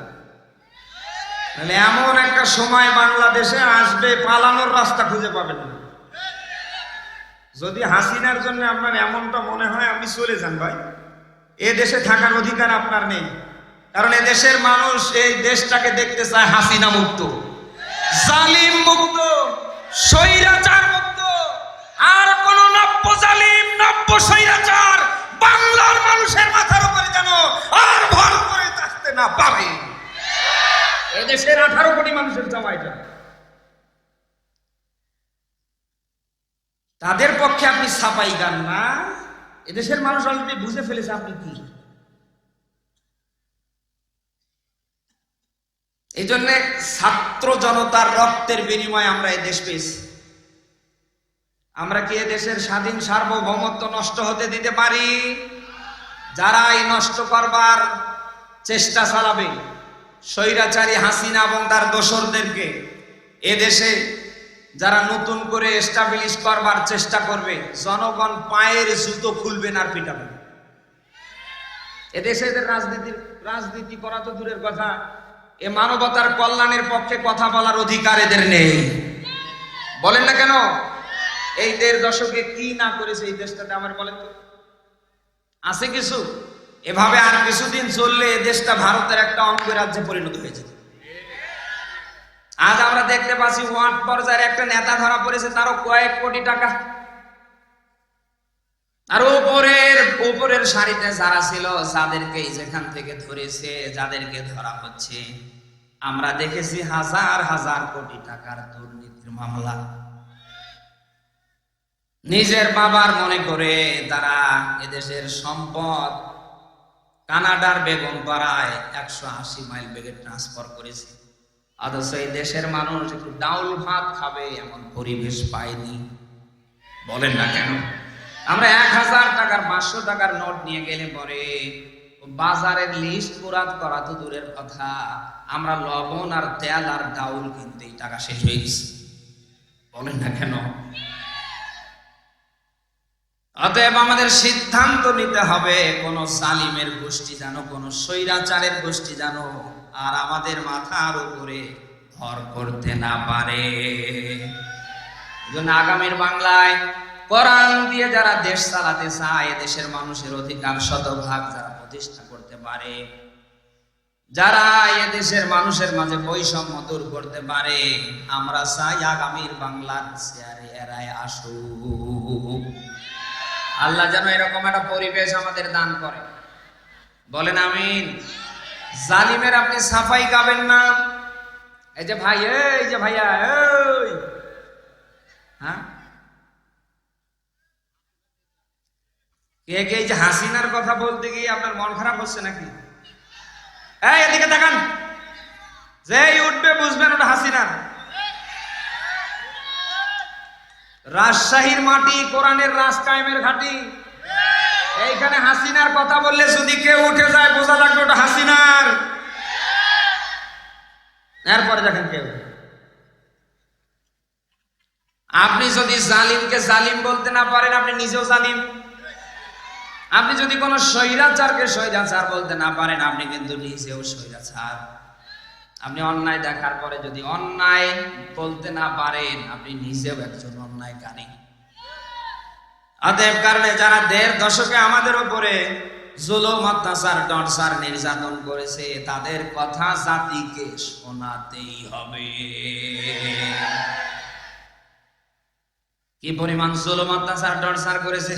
তাহলে এমন একটা সময় বাংলাদেশে আসবে পালানোর রাস্তা খুঁজে পাবেন না। যদি হাসিনার জন্য আপনার এমনটা মনে হয়, আপনি চলে যান ভাই, এ দেশে থাকার অধিকার আপনার নেই। কারণ এ দেশের মানুষ এই দেশটাকে দেখতে চায় হাসিনা মুক্ত, জালিম মুক্ত, স্বৈরাচার মুক্ত। আর কোন নব্য জালিম নব্য স্বৈরাচার বাংলার মানুষের মাথার উপরে যেন আর ভর করে আসতে না কয়টা? তাদের পক্ষে আপনি ছাপাই গান না। এদেশের মানুষ অলরেডি বুঝে ফেলেছে আপনি কি। এই জন্য ছাত্র জনতার রক্তের বিনিময়ে আমরা এই দেশ পেয়েছি। আমরা কি এ দেশের স্বাধীন সার্বভৌমত্ব নষ্ট হতে দিতে পারি? যারা এই নষ্ট করবার চেষ্টা চালাবে, স্বৈরাচারী হাসিনা এবং তার দোসরদেরকে এ দেশে যারা নতুন করে এস্টাবলিশ করবার চেষ্টা করবে, জনগণ পায়ের জুতো খুলবেন আর পিটাবেন। এদেশে এদের রাজনীতি করা তো দূরের কথা, এ মানবতার কল্যাণের পক্ষে কথা বলার অধিকার এদের নেই। বলেন না কেন? এই 1.5 দশকে কি না করেছে এই দেশটাতে আমার বলেন তো, আছে কিছু? এভাবে আর কিছুদিন চললে এই দেশটা ভারতের একটা অঙ্গরাজ্যে পরিণত হয়েছে। আজ আমরা দেখতে পাচ্ছি ওয়ার্ড পর্যায়ের একটা নেতা ধরা পড়েছে, তারও কয়েক কোটি টাকা। আর উপরের সারিতে যারা ছিল, যাদেরকে যেখান থেকে ধরেছে, যাদেরকে ধরা হচ্ছে, আমরা দেখেছি হাজার হাজার কোটি টাকার দুর্নীতির মামলা। নিজের বাবার মনে করে তারা এদেশের সম্পদ কানাডার বেগমপাড়ায় 180 মাইল বেগে ট্রান্সফার করেছে। অথচ এই দেশের মানুষ একটু ডাউল ভাত খাবে এমন পরিবেশ পায়নি। বলেন না কেন? আমরা 1000 টাকার 500 টাকার নোট নিয়ে গেলে পরে বাজারের লিস্ট মুরাদ করা তো দূরের কথা, আমরা লবণ আর তেল আর ডাউল কিনতে এই টাকা শেষ হয়ে গেছে। বলেন না কেন? অতএব আমাদের সিদ্ধান্ত নিতে হবে, কোন জালিমের গোষ্ঠী যেন, কোন স্বৈরাচারের গোষ্ঠী যেন আর আমাদের মাথার উপরে ভর করতে না পারে। এজন্য আগামীর বাংলায় কোরআন দিয়ে যারা দেশ চালাতে চায়, দেশের মানুষের অধিকার শতভাগ যারা প্রতিষ্ঠা করতে পারে, যারা এদেশের মানুষের মাঝে বৈষম্য দূর করতে পারে, আমরা চাই আগামীর বাংলার চেয়ারে এরাই আসুক। আল্লাহ যেন এরকম একটা পরিবেশ আমাদের দান করে। বলেন আমিন। জালিমের আপনি সাফাই গাবেন না। এই যে ভাই, এই যে ভাইয়া, এই হ্যাঁ, কে কে এই যে হাসিনার কথা বলতে গিয়ে আপনার মন খারাপ হচ্ছে নাকি? এই এদিকে তাকান, যে উঠবে বুঝবেন ওটা হাসিনার। রাজশাহীর মাটি কোরআনের রাজ কায়েমের ঘাঁটি। এইখানে হাসিনার কথা বললে যদি কেউ উঠে যায়, বোঝা লাগবে ওটা হাসিনার। এরপরে দেখেন কেউ, আপনি যদি জালিমকে জালিম বলতে না পারেন, আপনি নিজেও জালিম। আপনি যদি কোন স্বৈরাচারকে স্বৈরাচার বলতে না পারেন, আপনি কিন্তু নিজেও স্বৈরাচার। আপনি অন্যায় দেখার পরে যদি অন্যায় বলতে না পারেন, আপনি নিজেও একজন অন্যায়কারী। অতএব কারণে যারা 1.5 দশকে আমাদের উপরে জুলুম, অত্যাচার, টর্চার, নির্যাতন করেছে, তাদের কথা জাতিকে শোনাতেই হবে। কি পরিমাণ জুলুম, অত্যাচার, টর্চার করেছে,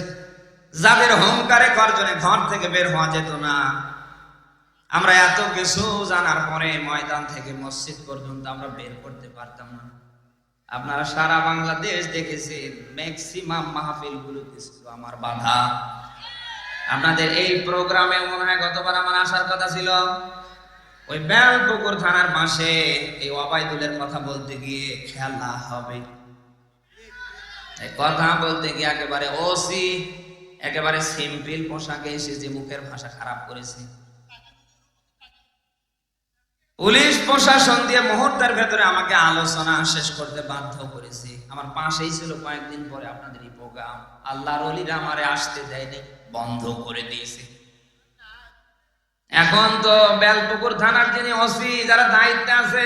যাদের হুঙ্কারে গর্জনে ঘর থেকে বের হওয়া যেত না। আমরা এত কিছু জানার পরে ময়দান থেকে মসজিদ পর্যন্ত আমরা বের করতে পারতাম না। আপনারা সারা বাংলাদেশ দেখেছেন, ম্যাক্সিমাম মাহফিল গুলোতে ছিল আমার বাধা। আপনাদের এই প্রোগ্রামে মনে হয় গতবার আমার আসার কথা ছিল। ওই বেলপুকুর থানার পাশে এই ওবায়দুলের কথা বলতে গিয়ে খেলা হবে, এই কথা বলতে গিয়ে একেবারে ওসি একেবারে সিম্পল পোশাকে এসে যে মুখের ভাষা খারাপ করেছে, পুলিশ প্রশাসন দিয়ে মুহূর্তের ভেতরে আমাকে আলোচনা শেষ করতে বাধ্য করেছে। আমার পাশেই ছিল কয়েকদিন পরে আপনাদের এই প্রোগ্রাম। আল্লাহর ওলিরা আমারে আসতে দেয়নি, বন্ধ করে দিয়েছে। এখন তো বেলপুকুর থানার যিনি ওসি, যারা দায়িত্বে আছে,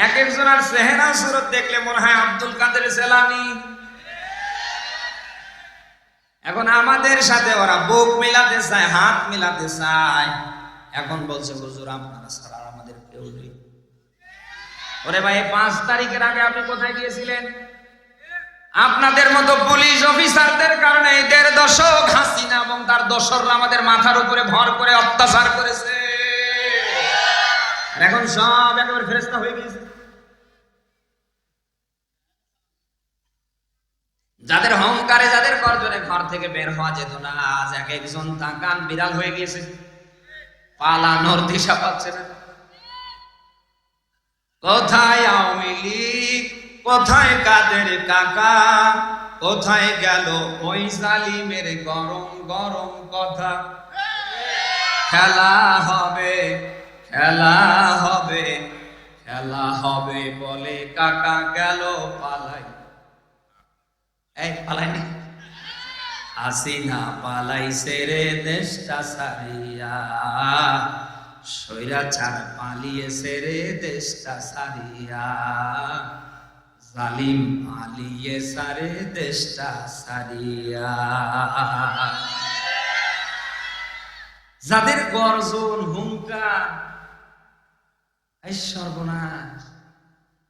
এক একজনের চেহারা সুরত দেখলে মনে হয় আব্দুল কাদের জেলানি। এখন আমাদের সাথে ওরা বুক মিলাতে চায়, হাত মিলাতে চায়। এখন বলছে হুজুর আপনারা ছাড়া আমাদের কেউ নেই। ওরে ভাই, 5 তারিখের আগে আপনি কোথায় গিয়েছিলেন? আপনাদের মতো পুলিশ অফিসারদের কারণে 1.5 দশক হাসিনা এবং তার দোসররা আমাদের মাথার উপরে ভর করে অত্যাচার করেছে। এখন সব একেবারে ফেরেশতা হয়ে গিয়েছে। যাদের অহংকারে, যাদের গর্জনে ঘর থেকে বের হওয়া যেত না, আজ এক একজন তাকান বিড়াল হয়ে গিয়েছে, পালানোর দিশা পাচ্ছে না। কোথায় আওয়ামী লীগ, কোথায় কাদের কাকা, কোথায় গেল ওই জালিমের গরম গরম কথা? খেলা হবে, খেলা হবে, খেলা হবে বলে কাকা গেল পালাই। এই পালাইনি, হাসিনা পালাইছে রে দেশটা সারিয়া, স্বৈরাচার পালিয়েছে রে দেশটা সারিয়া, জালিম পালিয়েছে রে দেশটা সারিয়া। যাদের গর্জন হুঙ্কার, এই সর্বনাশ।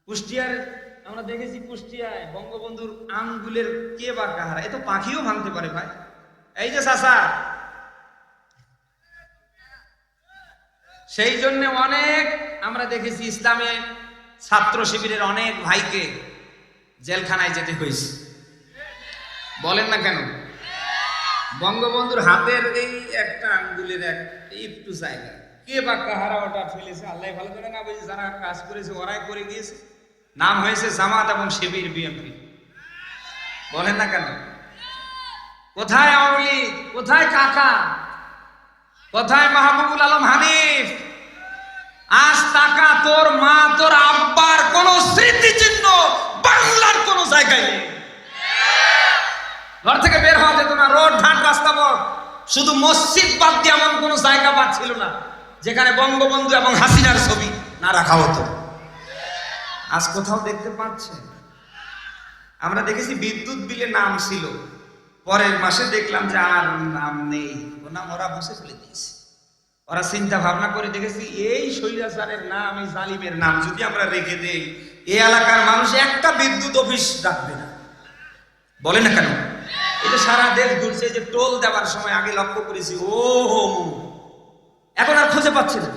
কুষ্টিয়ার আমরা দেখেছি, কুষ্টিয়ায় বঙ্গবন্ধুর আঙ্গুলের কে বা কাহারা, এ তো পাখিও ভাঙতে পারে ভাই। এই যে চাচা, সেই জন্য অনেক আমরা দেখেছি ইসলামে ছাত্র শিবিরের অনেক ভাইকে জেলখানায় যেতে হয়েছে। বলেন না কেন? বঙ্গবন্ধুর হাতের এই একটা আঙ্গুলের একটু জায়গা কে বা কাহারা ওটা ফেলেছে, আল্লাহ ভালো করে না বুঝে, যারা কাজ করেছে ওরাই করে গিয়েছে। নাম হয়েছে জামাত এবং শিবির, বিএনপি। বলেন না কেন? কোথায় আওয়ামী লীগ, কোথায় কাকা, কোথায় মাহবুবুল আলম হানিফ? আজ টাকা তোর মা তোর আব্বার কোন স্মৃতিচিহ্ন বাংলার কোন জায়গায় নেই। ঘর থেকে বের হওয়া যেত না, রোড ঘাট রাস্তা পথ, শুধু মসজিদ বাদ দিয়ে এমন কোন জায়গা বাদ ছিল না যেখানে বঙ্গবন্ধু এবং হাসিনার ছবি না রাখা হতো। আজ কোথাও দেখতে পাচ্ছেন? আমরা দেখেছি বিদ্যুৎ বিলে নাম ছিল, পরের মাসে দেখলাম যে আর নাম নেই, ও নাম ওরা বসে ফেলে দিয়েছে। ওরা চিন্তা ভাবনা করে দেখেছি এই স্বৈরাচারের নাম, এই জালিমের নাম যদি আমরা রেখে দেই, এই এলাকার মানুষ একটা বিদ্যুৎ অফিস রাখবে না। বলে না কেন? এটা সারা দেশ ঘুরছে, যে টোল দেওয়ার সময় আগে লক্ষ্য করেছি, ও এখন আর খুঁজে পাচ্ছে না।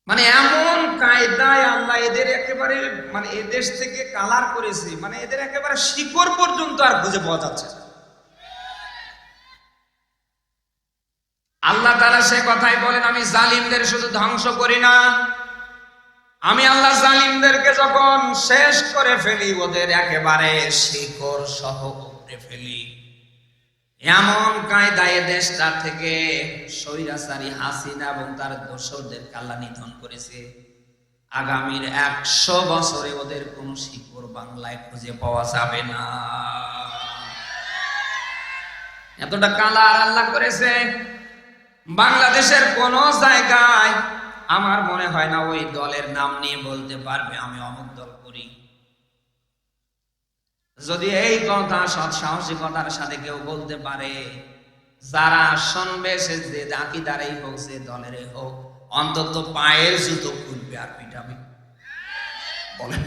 মানে এমন কায়দায় আল্লাহ এদের একেবারে, মানে এদেশ থেকে কালার করেছে, মানে এদের একেবারে শিকড় পর্যন্ত আর খুঁজে পাওয়া যাচ্ছে না। আল্লাহ তাআলা সে কথাই বলেন, আমি জালিমদের শুধু ধ্বংস করি না, আমি আল্লাহ জালিমদেরকে যখন শেষ করে ফেলি, ওদের একেবারে শিকড় সহ উপড়ে ফেলি। এমন কায়দায় দেশটা থেকে স্বৈরাচারী হাসিনা এবং তার দোসরদের আল্লাহ নিধন করেছে। আগামীর 100 বছরে ওদের কোন শিকড় বাংলায় খুঁজে পাওয়া যাবে না। এতটা কালার আল্লাহ করেছে। বাংলাদেশের কোন জায়গায় আমার মনে হয় না ওই দলের নাম নিয়ে বলতে পারবে আমি অমুক দল করি। যদি এই কথা সৎ সাহসিকতার সাথে কেউ বলতে পারে, যারা শুনবে সে যে আকিদারই হোক, সে দলেরই হোক, অন্তত পায়ের জুতো খুলবে আর পিটাবে। বলেন,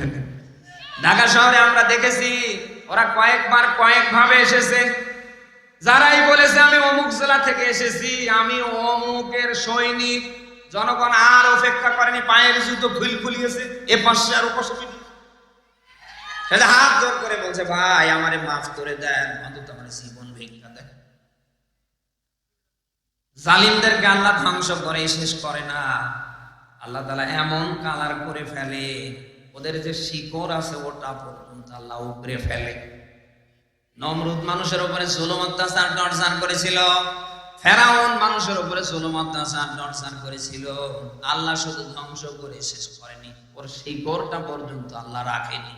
ঢাকা শহরে আমরা দেখেছি ওরা কয়েকবার কয়েকভাবে এসেছে। যারাই বলেছে আমি অমুক জেলা থেকে এসেছি, আমি অমুকের সৈনিক, জনগণ আর অপেক্ষা করেনি, পায়ের জুতো খুলিয়েছে, এ পাশে আর ও পাশে হাত জোর করে বলছে, ভাই আমারে মাফ করে দেন, অন্তত আমার জীবন ভিক্ষা দেন। জালিমদেরকে আল্লাহ ধ্বংস করে শেষ করে না, আল্লাহ তাআলা এমন কালার করে ফেলে, ওদের যে শিকড় আছে ওটা পর্যন্ত আল্লাহ উপড়ে ফেলে। নমরুদ মানুষের উপরে জুলুম অত্যাচার টর্চার করেছিল, ফেরাউন মানুষের উপরে জুলুম অত্যাচার টর্চার করেছিল। আল্লাহ শুধু ধ্বংস করে শেষ করেনি, ওর শিকড়টা পর্যন্ত আল্লাহ রাখেনি।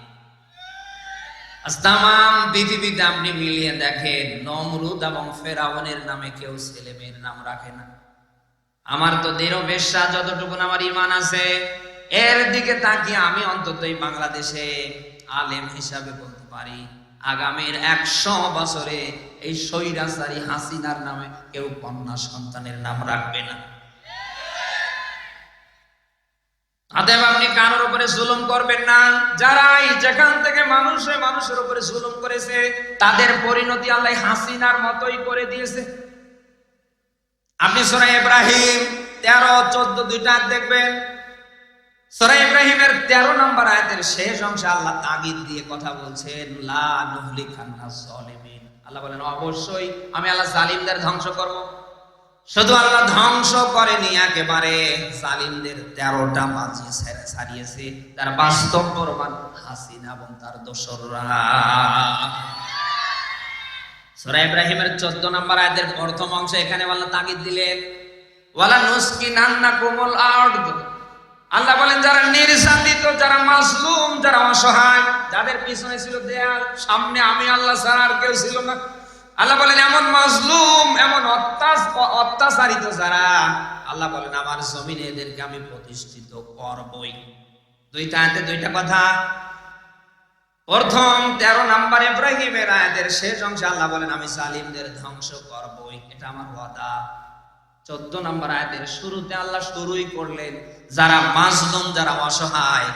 তামাম পৃথিবীতে আপনি মিলিয়ে দেখেন, নমরুদ এবং ফেরাউনের নামে কেউ ছেলে মেয়ের নাম রাখে না। আমার তো দৃঢ় বিশ্বাস, যতটুকু আমার ঈমান আছে, এর দিকে তাকিয়ে আমি অন্তত এই বাংলাদেশে আলেম হিসাবে বলতে পারি, আগামীর 100 বছরে এই স্বৈরাচারী হাসিনার নামে কেউ কন্যা সন্তানের নাম রাখবে না। অতএব আপনি কারোর উপরে জুলুম করবেন না। যারাই যেখান থেকে মানুষের উপরে জুলুম করেছে, তাদের পরিণতি আল্লাহ হাসিনার মতোই করে দিয়েছে। আপনি সূরা ইব্রাহিম 13-14 দুইটা দেখবেন, সূরা ইব্রাহিমের 13 নম্বর আয়াতের শেষ অংশে আল্লাহ তাগিদ দিয়ে কথা বলছেন, লা নুহলিকান্নাজ জালিমিন। আল্লাহ বলেন অবশ্যই আমি আল্লাহ জালিমদের ধ্বংস করব। শুধু আল্লাহ ধ্বংস করেনি, একেবারে জালিমদের 13টা বাজি ছাড়িয়েছে। তার বাস্তব প্রমাণ হাসিনা এবং তার দোসররা। সূরা ইব্রাহিমের 14 নম্বর আয়াতের প্রথম অংশে এখানে আল্লাহ তাগিদ দিলেন, ওয়ালা নুসকিনান্নাকুমুল আরদ। আল্লাহ বলেন যারা নির্যাতিত, যারা মাজলুম, যারা অসহায়, যাদের পিছনে ছিল দেয়াল, সামনে আমি আল্লাহ ছাড়া আর কেউ ছিল না, আল্লাহ বলেন এমন মাজলুম, এমন অত্যাচারিত যারা, আল্লাহ বলেন আমার জমিনে এদেরকে আমি প্রতিষ্ঠিত করবই। দুইটা আয়াতে দুইটা কথা। প্রথম 13 নম্বর ইব্রাহিমের আয়াতের শেষ অংশে আল্লাহ বলেন আমি জালিমদের ধ্বংস করবই, এটা আমার ওয়াদা। 14 নম্বর আয়াতের শুরুতে আল্লাহ শুরুই করলেন যারা মাজলুম, যারা অসহায়,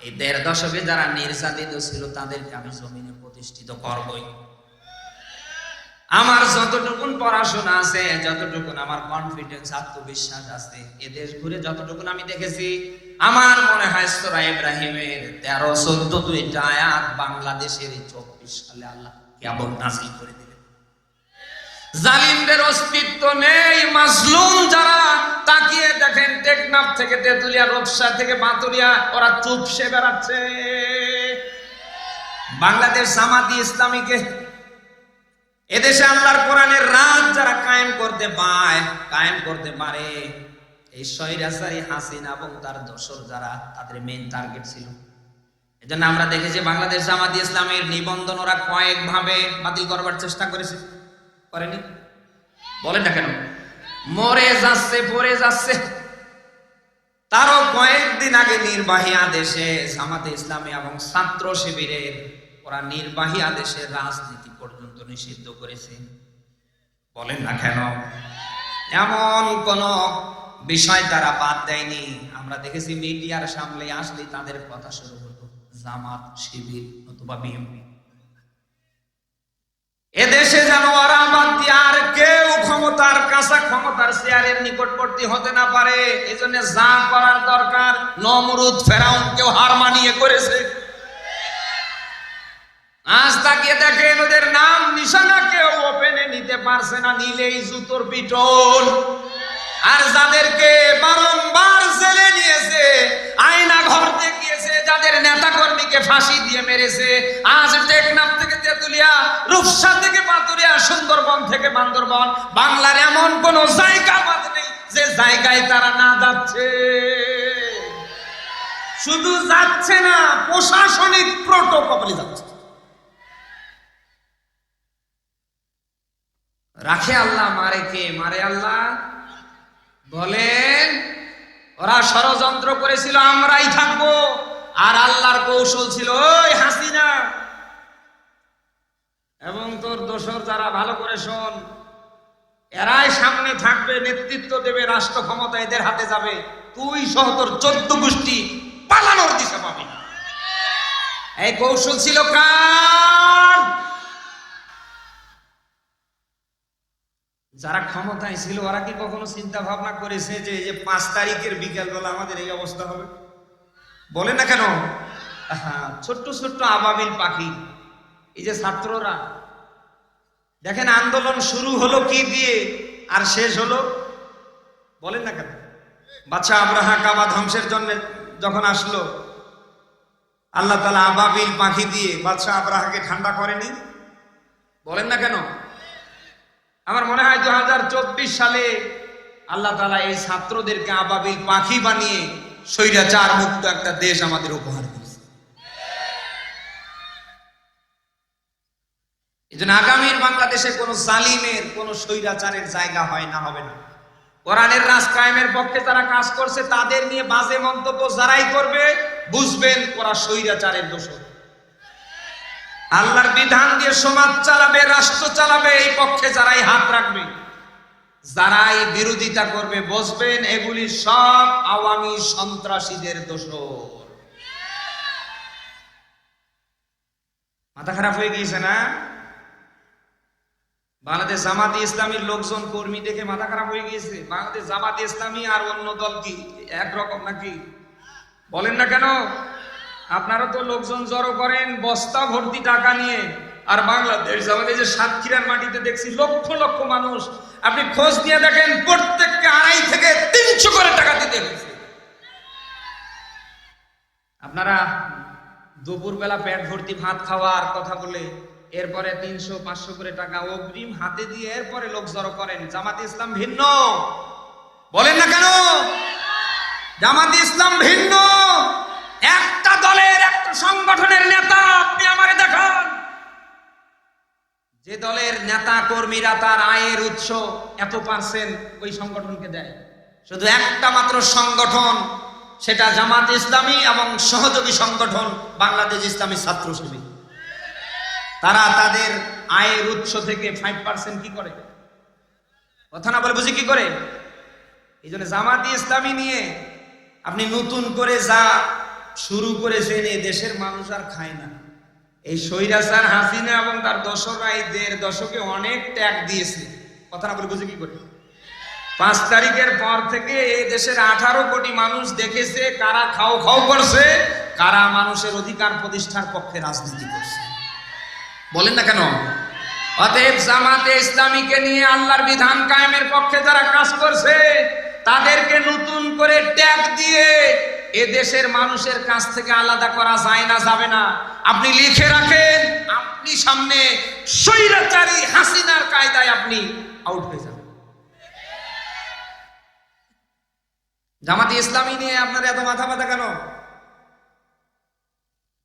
এই 1.5 দশকে যারা নির্যাতিত ছিল তাদেরকে আমি জমিনে প্রতিষ্ঠিত করবই। আমার যতটুকুন পড়াশোনা আছে, যতটুকুন আমার কনফিডেন্স, আত্মবিশ্বাস আছে, এ দেশ ঘুরে যতটুকুন আমি দেখেছি, আমার মনে হয় সূরা ইব্রাহিমের 13-14 দুইটা আয়াত বাংলাদেশের 24 সালে আল্লাহ কিয়ামত নাযিল করে দিলেন। জালিমদের অস্তিত্ব নেই। মাজলুম যারা, তাকিয়ে দেখেন টেকনাফ থেকে তেতুলিয়া, রূপসা থেকে বাতুরিয়া, ওরা চুপসে বেড়াচ্ছে। বাংলাদেশ জামাতি ইসলামীকে, এদেশে আল্লাহর কোরআনের রাজ যারা কায়েম করতে পায়, কায়েম করতে পারে, এই স্বৈরাচারী হাসিনা এবং তার দোসর যারা, তাদের মেইন টার্গেট ছিল। এজন্য আমরা দেখেছি বাংলাদেশ জামাতি ইসলামের নিবন্ধন ওরা কয়েকভাবে বাতিল করবার চেষ্টা করেছে, করেনি? বলেন না কেন? মরে যাচ্ছে, পড়ে যাচ্ছে। তারও কয়েকদিন আগে নির্বাহী আদেশে জামাতে ইসলামী এবং ছাত্র শিবিরের ওরা নির্বাহী আদেশের রাজনীতি পর্যন্ত নিষিদ্ধ করেছে। বলেন না কেন? এমন কোন বিষয় তারা বাদ দেয়নি। আমরা দেখেছি মিডিয়ার সামনে আসলে তাদের কথা শুরু হতো জামাত, শিবির অথবা বিএনপি। এদেশে যেন ওরা বাদ দিয়ে আর কেউ ক্ষমতার কাঁচা, ক্ষমতার চেয়ারের নিকটবর্তী হতে না পারে। এজন্য যা করার দরকার, নমরুদ ফেরাউনকেও হার মানিয়ে করেছে। আজ তাকিয়ে দেখেন ওদের নাম নিশানা কেউ ওপেনে নিতে পারছে না, নিলেই জুতোর পিটন। আর যাদেরকে বারংবার জেলে নিয়েছে, আয়না ঘর দেখিয়েছে, যাদের নেতা কর্মীকে ফাঁসি দিয়ে মেরেছে, আজ টেকনাফ থেকে তেতুলিয়া, রূপসা থেকে পাতুরিয়া, সুন্দরবন থেকে বান্দরবন, বাংলার এমন কোন জায়গা বাদ নেই যে জায়গায় তারা না যাচ্ছে। শুধু যাচ্ছে না, প্রশাসনিক প্রটোকলে যাচ্ছে। রাখে আল্লাহ, মারে কে? মারে আল্লাহ। বলেন ওরা ষড়যন্ত্র করেছিল আমরাই থাকবো, আর আল্লাহর কৌশল ছিল ওই হাসিনা এবং তোর দোসর যারা, ভালো করে শোন, এরাই সামনে থাকবে, নেতৃত্ব দেবে, রাষ্ট্র ক্ষমতা এদের হাতে যাবে, তুই সহ তোর 14 গোষ্ঠী পালানোর দিশা পাবি না। এই কৌশল ছিল কার? যারা ক্ষমতায় ছিল ওরা কি কখনো চিন্তা ভাবনা করেছে যে 5 তারিখের বিকেল বেলা আমাদের এই অবস্থা হবে? বলে না কেন? ছোট্ট ছোট্ট আবাবিল পাখি, এই যে ছাত্ররা দেখেন, আন্দোলন শুরু হলো কি দিয়ে আর শেষ হলো, বলেন না কেন? বাদশা আব্রাহা কাবা ধ্বংসের জন্য যখন আসলো, আল্লাহ তাআলা আবাবিল পাখি দিয়ে বাদশা আব্রাহাকে ঠান্ডা করেনি? বলেন না কেন? আমার মনে হয় 2024 সালে আল্লাহ তাআলা এই ছাত্রদেরকে আবাবিল পাখি বানিয়ে স্বৈরাচার মুক্ত একটা দেশ আমাদের উপহার দিয়েছে। এজন্য আগামীর বাংলাদেশে কোন জালিমের, কোন স্বৈরাচারের জায়গা হয় না, হবে না। কোরআনের রাজ কায়েমের পক্ষে যারা কাজ করছে তাদের নিয়ে বাজে মন্তব্য যারাই করবে, বুঝবেন ওরা স্বৈরাচারের দোষর। আল্লাহর বিধান দিয়ে সমাজ চালাবে, রাষ্ট্র চালাবে, এই পক্ষে যারাই হাত রাখবে, যারাই বিরোধিতা করবে, বুঝবেন এগুলি সব আওয়ামী সন্ত্রাসীদের দোষর। মাথা খারাপ হয়ে গিয়েছে না? বাংলাদেশ জামাতে ইসলামীর লোকজন, কর্মী দেখে মাথা খারাপ হয়ে গিয়েছে। বাংলাদেশ জামাতে ইসলামী আর অন্য দল কি একরকম নাকি? বলেন না কেন? আপনারা তো লোকজন জড়ো করেন বস্তা ভর্তি টাকা নিয়ে, আর বাংলাদেশ আমাদের যে সাতক্ষীরার মাটিতে দেখছি লক্ষ লক্ষ মানুষ, আপনি খোঁজ দিয়ে দেখেন প্রত্যেককে 2.5 থেকে 300 করে টাকা দিতে হয়েছে। আপনারা দুপুরবেলা পেট ভর্তি ভাত খাওয়ার কথা বলে এরপরে 300-500 করে টাকা অগ্রিম হাতে দিয়ে এরপরে লোক জড়ো করেন। জামাতে ইসলাম ভিন্ন, বলেন না কেন? জামাতে ইসলাম ভিন্ন। একটা দলের একটা সংগঠনের নেতা আপনি আমারে দেখান যে দলের নেতা কর্মীরা তার আয়ের উৎস এত পার্সেন্ট ওই সংগঠনকে দেয়। শুধু একটা মাত্র সংগঠন, সেটা জামাত ইসলামী এবং সহযোগী সংগঠন বাংলাদেশ ইসলামী ছাত্র শিবির। তারা তাদের আয়ের উৎস থেকে 5% কি করে? কথা না বলে বুঝি কি করে? এই জন্য জামাত ইসলামী নিয়ে আপনি নতুন করে যা শুরু করেছেন, এই দেশের মানুষ আর খায় না। এই স্বৈরাচার হাসিনা এবং তার দোসররা এই 1.5 দশকে অনেক ত্যাগ দিয়েছে। কথা না বলে বুঝি কি করে? 5 তারিখের পর থেকে এই দেশের 18 কোটি মানুষ দেখেছে কারা খাও খাও করছে, কারা মানুষের অধিকার প্রতিষ্ঠার পক্ষে রাজনীতি করছে। বলেন না কেন? অতএব জামাতে ইসলামীকে নিয়ে আল্লাহর বিধান কায়েমের পক্ষে যারা কাজ করছে, তাদেরকে নতুন করে ট্যাগ দিয়ে এ দেশের মানুষের কাছ থেকে আলাদা করা যায় না, যাবে না। আপনি লিখে রাখেন, আপনি সামনে স্বৈরাচারী হাসিনার কায়দায় আপনি আউট হয়ে যাবেন। জামাতে ইসলামী নিয়ে আপনার এত মাথা ব্যথা কেন?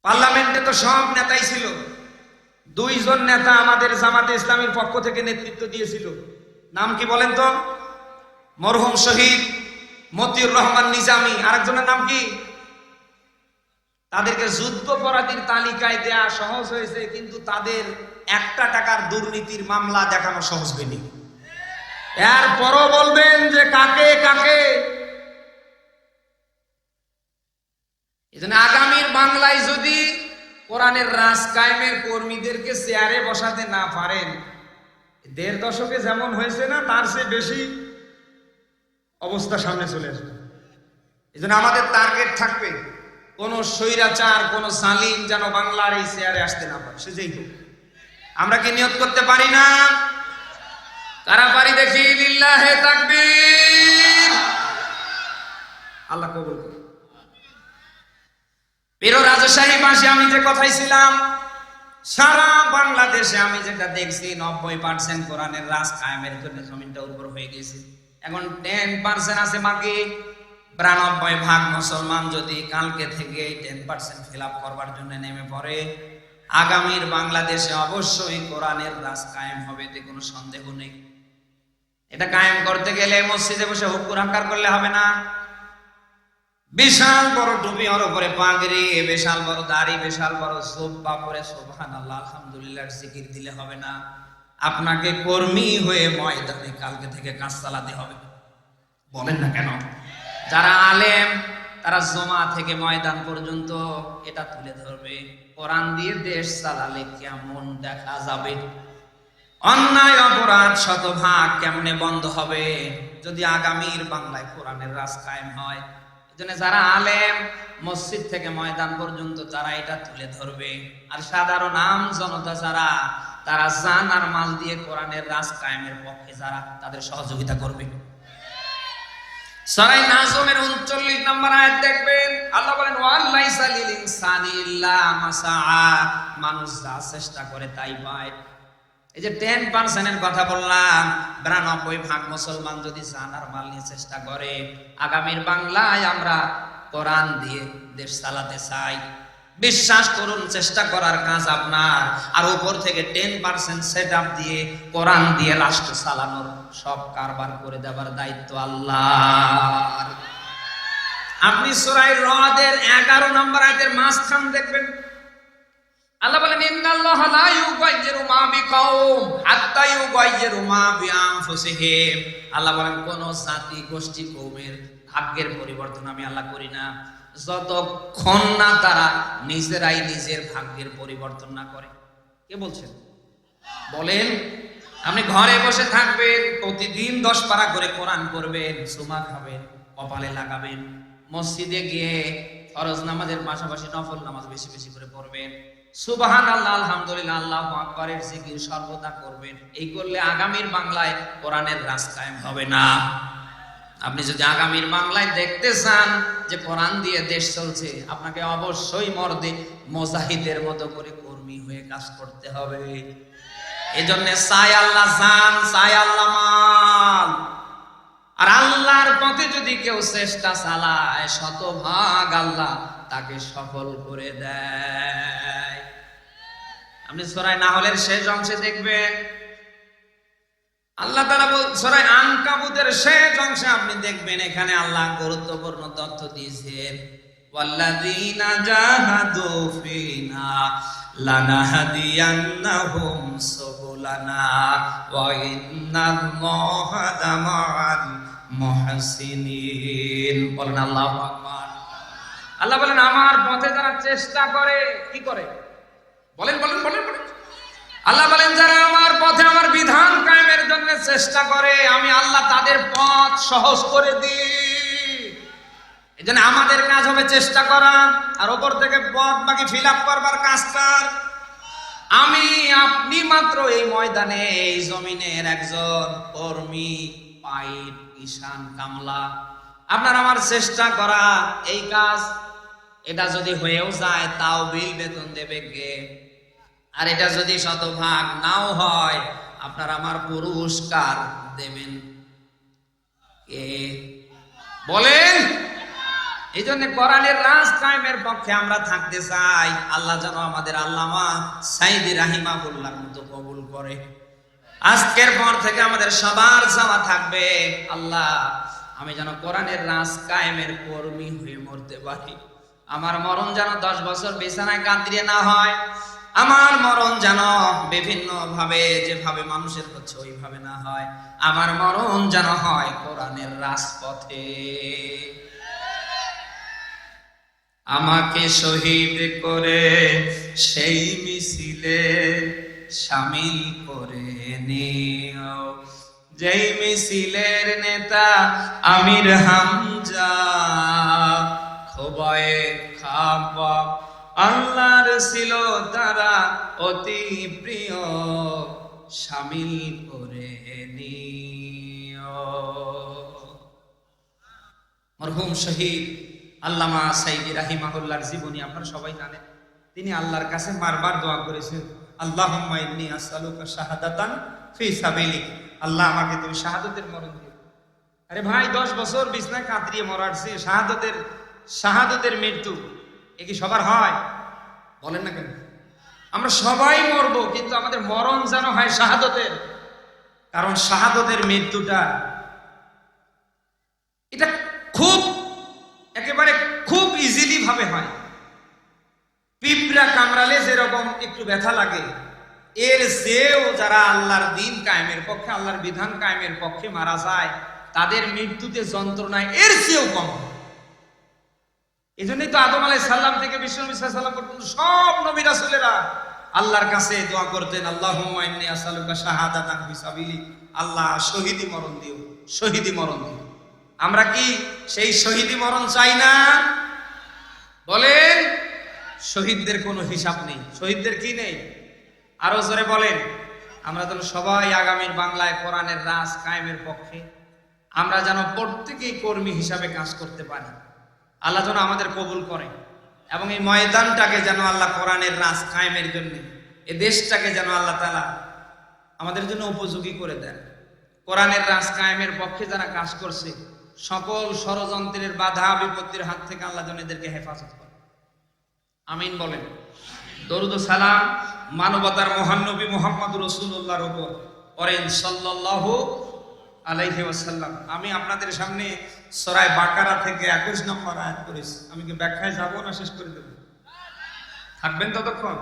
পার্লামেন্টে তো সব নেতাই ছিল। 2 জন নেতা আমাদের জামাতে ইসলামীর পক্ষ থেকে নেতৃত্ব দিয়েছিল। নাম কি বলেন তো? মরহুম শহীদ মতিউর রহমান নিজামী। আরেকজনের নাম কি? তাদেরকে যুদ্ধাপরাধীর তালিকায় দেয়া সহজ হয়েছে, কিন্তু তাদের 1 টাকার দুর্নীতির মামলা দেখানো সহজ হয়নি। এরপরও বলবেন যে কাকে কাকে। এজন্য আগামীর বাংলায় যদি কোরআনের রাজ কায়েমের কর্মীদেরকে চেয়ারে বসাতে না পারেন, 1.5 দশকে যেমন হয়েছে না, তার চেয়ে বেশি অবস্থা সামনে চলে আসবে। এজন্য আমাদের টার্গেট থাকবে কোন স্বৈরাচার, কোন জালিম যেন বাংলার এই চেয়ারে আসতে না পারে, সে যেই হোক। আমরা কি নিয়ত করতে পারি না? কারা পারি দেখি? লিল্লাহে তাকবীর। আল্লাহ কবুল করুন। প্রিয় রাজশাহী বাসী, আমি যে কথাই ছিলাম, সারা বাংলাদেশে আমি যেটা দেখছি 90% কোরআনের রাজ কায়েমের জন্য জমিনটা উর্বর হয়ে গেছে। এখন 10% আছে বাকি। 92% মুসলমান যদি কালকে থেকে 10% ফিল আপ করবার জন্য নেমে পড়ে, আগামীর বাংলাদেশে অবশ্যই কোরআনের রাজ কায়েম হবে, এতে কোনো সন্দেহ নেই। এটা কায়েম করতে গেলে মসজিদে বসে হুকুর হাঁকার করলে হবে না। বিশাল বড় টুপি, ওর উপরে পাগড়ি, বিশাল বড় দাড়ি, বিশাল বড় জুব্বা পরে সুবহানাল্লাহ আলহামদুলিল্লাহ জিকির দিলে হবে না। আপনাকে কর্মী হয়ে ময়দানে কালকে থেকে কাজ চালাতে হবে। বলেন না কেন? যারা আলেম তারা জমা থেকে ময়দান পর্যন্ত এটা তুলে ধরবে, কোরআন দিয়ে দেশ চালালে কেমন দেখা যাবে, অন্যায় অপরাধ শতভাগ কেমনে বন্ধ হবে যদি আগামীর বাংলায় কোরআনের রাজ কায়েম হয়। এজন্য যারা আলেম মসজিদ থেকে ময়দান পর্যন্ত যারা এটা তুলে ধরবে, আর সাধারণ আম জনতা যারা, তারা জান আর মাল দিয়ে কোরআনের রাজ কায়েমের পক্ষে যারা, তাদের সহযোগিতা করবে। সূরা নাজমের 39 নম্বর আয়াত দেখবেন, আল্লাহ বলেন ওয়ালাইসা লিল ইনসানি ইল্লা মা সাআ, মানুষ যা চেষ্টা করে তাই পায়। এই যে 10% এর কথা বললাম, 92% মুসলমান যদি জান আর মাল নিয়ে চেষ্টা করে, আগামীর বাংলায় আমরা কোরআন দিয়ে দেশ চালাতে চাই, বিশ্বাস করুন চেষ্টা করার কাজ আপনার, আর উপর থেকে 10% সেটআপ দিয়ে কোরআন দিয়ে রাষ্ট্র চালানোর সব কারবার করে দেবার দায়িত্ব আল্লাহর। আপনি সূরা রাদের 11 নম্বর আয়াতের মাঝখান দেখবেন, আল্লাহ বলেন ইন্নাল্লাহা লা ইউগাইয়িরু মা বিকাউম হাত্তা ইউগাইয়িরু মা বিআনফুসিহিম। আল্লাহ বলেন কোন জাতি গোষ্ঠী কওমের ভাগ্যের পরিবর্তন আমি আল্লাহ করি না যতক্ষণ না তারা নিজেরাই নিজের ভাগ্যের পরিবর্তন না করে। কে বলছেন? বলেন। আপনি ঘরে বসে থাকবেন, প্রতিদিন 10 পারা করে কোরআন পড়বেন, সুমা খাবেন, কপালে লাগাবেন, মসজিদে গিয়ে ফরজ নামাজের পাশাপাশি নফল নামাজ বেশি বেশি করে পড়বেন। সুবহানাল্লাহ, আলহামদুলিল্লাহ, আল্লাহু আকবারের জিকির সর্বদা করবেন। এই করলে আগামীর বাংলায় কোরআনের রাজ কায়েম হবে না। আপনি যদি আগামীর বাংলায় দেখতে চান যে কোরআন দিয়ে দেশ চলছে, আপনাকে অবশ্যই মর্দে মুজাহিদের মতো করে কর্মী হয়ে কাজ করতে হবে। এজন্য চাই আল্লাহ জান, চাই আল্লাহ মাল। আর আল্লাহর পথে যদি কেউ চেষ্টা চালায়, শতভাগ আল্লাহ তাকে সফল করে দেয়। আপনি সূরা নাহলের শেষ অংশে দেখবেন আল্লাহ তাআলা সূরা আনকাবুতের শেষ অংশে আপনি দেখবেন এখানে আল্লাহ গুরুত্বপূর্ণ তথ্য দিয়েছেন, ওয়াল্লাযীনা জাহাদু ফিনা লানাহদিয়ান্নাহুম সুবুলানা ওয়া ইন্নাল্লাহা লামাআল মুহসিনিন। বলেন আল্লাহু আকবার। আল্লাহ বলেন আমার পথে যারা চেষ্টা করে, কি করে? বলেন বলেন বলেন বলেন। আল্লাহ বলেন যারা আমার পথে আমার বিধান কায়েমের জন্য চেষ্টা করে, আমি আল্লাহ তাদের পথ সহজ করে দিই। এজন্য আমাদের কাজ হবে চেষ্টা করা, আর উপর থেকে পথ বাকি ফিল আপ করবার কাজটা আমি আপনি মাত্র এই ময়দানে, এই জমিনের একজন কর্মী, পাইপ, কিষান, কামলা। আপনার আমার চেষ্টা করা এই কাজ, এটা যদি হয়েও যায় তাও বিল বেতন দেবে কে? আর এটা যদি শতভাগ নাও হয়, আপনার আমার পুরস্কার দেবেন কে? বলেন। এই জন্য কোরআনের রাজ কায়েমের পক্ষে আমরা থাকতে চাই। আল্লাহ যেন আমাদের আল্লামা সাইদি রাহিমাহুল্লাহর মতো কবুল করে। আজকের পর থেকে আমাদের সবার চাওয়া থাকবে, আল্লাহ আমি যেন কোরআনের রাজ কায়েমের কর্মী হয়ে মরতে পারি। আমার মরণ যেন 10 বছর বিছানায় কাতরিয়ে না হয়। আমার মরণ যেন বিভিন্ন ভাবে, যেভাবে মানুষের হচ্ছে ওইভাবে না হয়। আমার মরণ যেন হয় কোরআনের রাজপথে। আমাকে শহীদ করে সেই মিছিলে শামিল করে নিও, যেই মিছিলের নেতা আমির হামজা, খোবায়ে খাব্বাব আল্লাহর ছিল তারা অতি প্রিয়, শামিল করে নিও। মরহুম শহীদ আল্লামা সাইদি রাহিমাহুল্লাহর জীবনী আপনারা সবাই জানেন। তিনি আল্লাহর কাছে বারবার দোয়া করেছেন, আল্লাহুম্মা ইন্নী আসআলুকা শাহাদাতান ফি সাবিলিক। আল্লাহ আমাকে তুমি শাহাদাতের মরণ দিও। আরে ভাই 10 বছর বিছনায় কাতরিয়ে মরার চেয়ে শাহাদাতের মৃত্যু এ কি সবার হয়? বলেন না কেন? আমরা সবাই মরবো, কিন্তু আমাদের মরণ যেন হয় শাহাদাতের। কারণ শাহাদাতের মৃত্যুটা এটা একেবারে খুব ইজিলি ভাবে হয়। পিঁপড়া কামড়ালে যেরকম একটু ব্যথা লাগে, এর চেয়েও যারা আল্লাহর দিন কায়েমের পক্ষে, আল্লাহর বিধান কায়েমের পক্ষে মারা যায়, তাদের মৃত্যুতে যন্ত্রণায় এর চেয়েও কম। এই জন্যই তো আদম আলাইহিস সালাম থেকে বিশ্ব নবী সাল্লাল্লাহু আলাইহি ওয়াসাল্লাম পর্যন্ত সব নবী রাসূলেরা আল্লাহর কাছে দোয়া করতেন, আল্লাহুম্মা ইন্নী আসআলুকা শাহাদাতান ফি সাবিলিক। আল্লাহ শহীদি মরণ দিও, শহীদি মরণ দিও। আমরা কি সেই শহীদি মরণ চাই না? বলেন। শহীদদের কোনো হিসাব নেই। শহীদদের কি নেই? আরো জোরে বলেন। আমরা যেন সবাই আগামীর বাংলায় কোরআনের রাজ কায়েমের পক্ষে আমরা যেন প্রত্যেকেই কর্মী হিসাবে কাজ করতে পারি। আল্লাহ যেন আমাদের কবুল করে এবং এই ময়দানটাকে যেন আল্লাহ কোরআনের রাজ কায়েমের জন্য, এই দেশটাকে যেন আল্লাহ তাআলা আমাদের জন্য উপযোগী করে দেন। কোরআনের রাজ কায়েমের পক্ষে যারা কাজ করছে, সকল ষড়যন্ত্রের বাধা বিপত্তির হাত থেকে আল্লাহ যেন এদেরকে হেফাজত করে। আমিন বলেন। দরুদ ও সালাম মানবতার মহান নবী মুহাম্মদ রাসূলুল্লাহর উপর পড়েন সাল্লাল্লাহু আলাইহি ওয়াসাল্লাম। আমি আপনাদের সামনে সূরা বাকারা থেকে 21 নম্বর আয়াত পড়েছি। আমি কি ব্যাখ্যায় যাব না শেষ করে দেব? থাকবেন ততক্ষণ?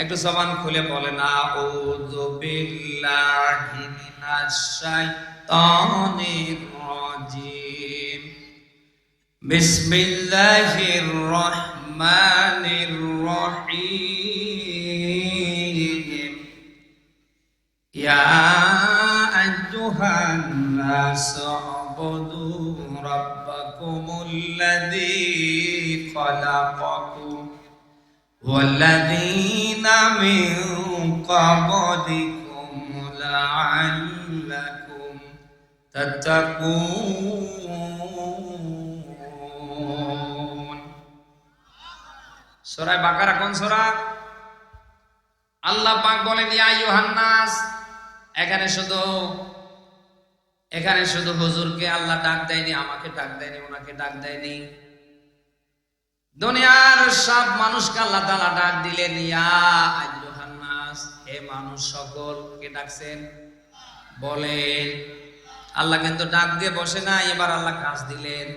একটু জবান খুলে বলেন, আউযু বিল্লাহি মিনাশ শাইতানির রাজিম, বিসমিল্লাহির রহমানির রহিম, ইয়া আইয়ুহান নাস উবুদু রাব্বাকুমুল্লাযী ওয়াল্লাযীনা মিন ক্বাবলিকুম লাআল্লাকুম তাত্তাকুন। সূরা বাকারা কোন সূরা? আল্লাহ পাক বলেন ইয়া আইয়ুহান নাস। এখানে শুধু হুজুরকে আল্লাহ ডাক দেয়নি, আমাকে ডাক দেয়নি, ওনাকে ডাক দেয়নি। দুনিয়ার সব মানুষকে আল্লাহ তাআলা ডাক দিলেন ইয়া আইয়ুহান নাস, হে মানুষ সকল। কে ডাকছেন? বলেন। আল্লাহ কিন্তু ডাক দিয়ে বসে না, এবার আল্লাহ কাজ দিলেন।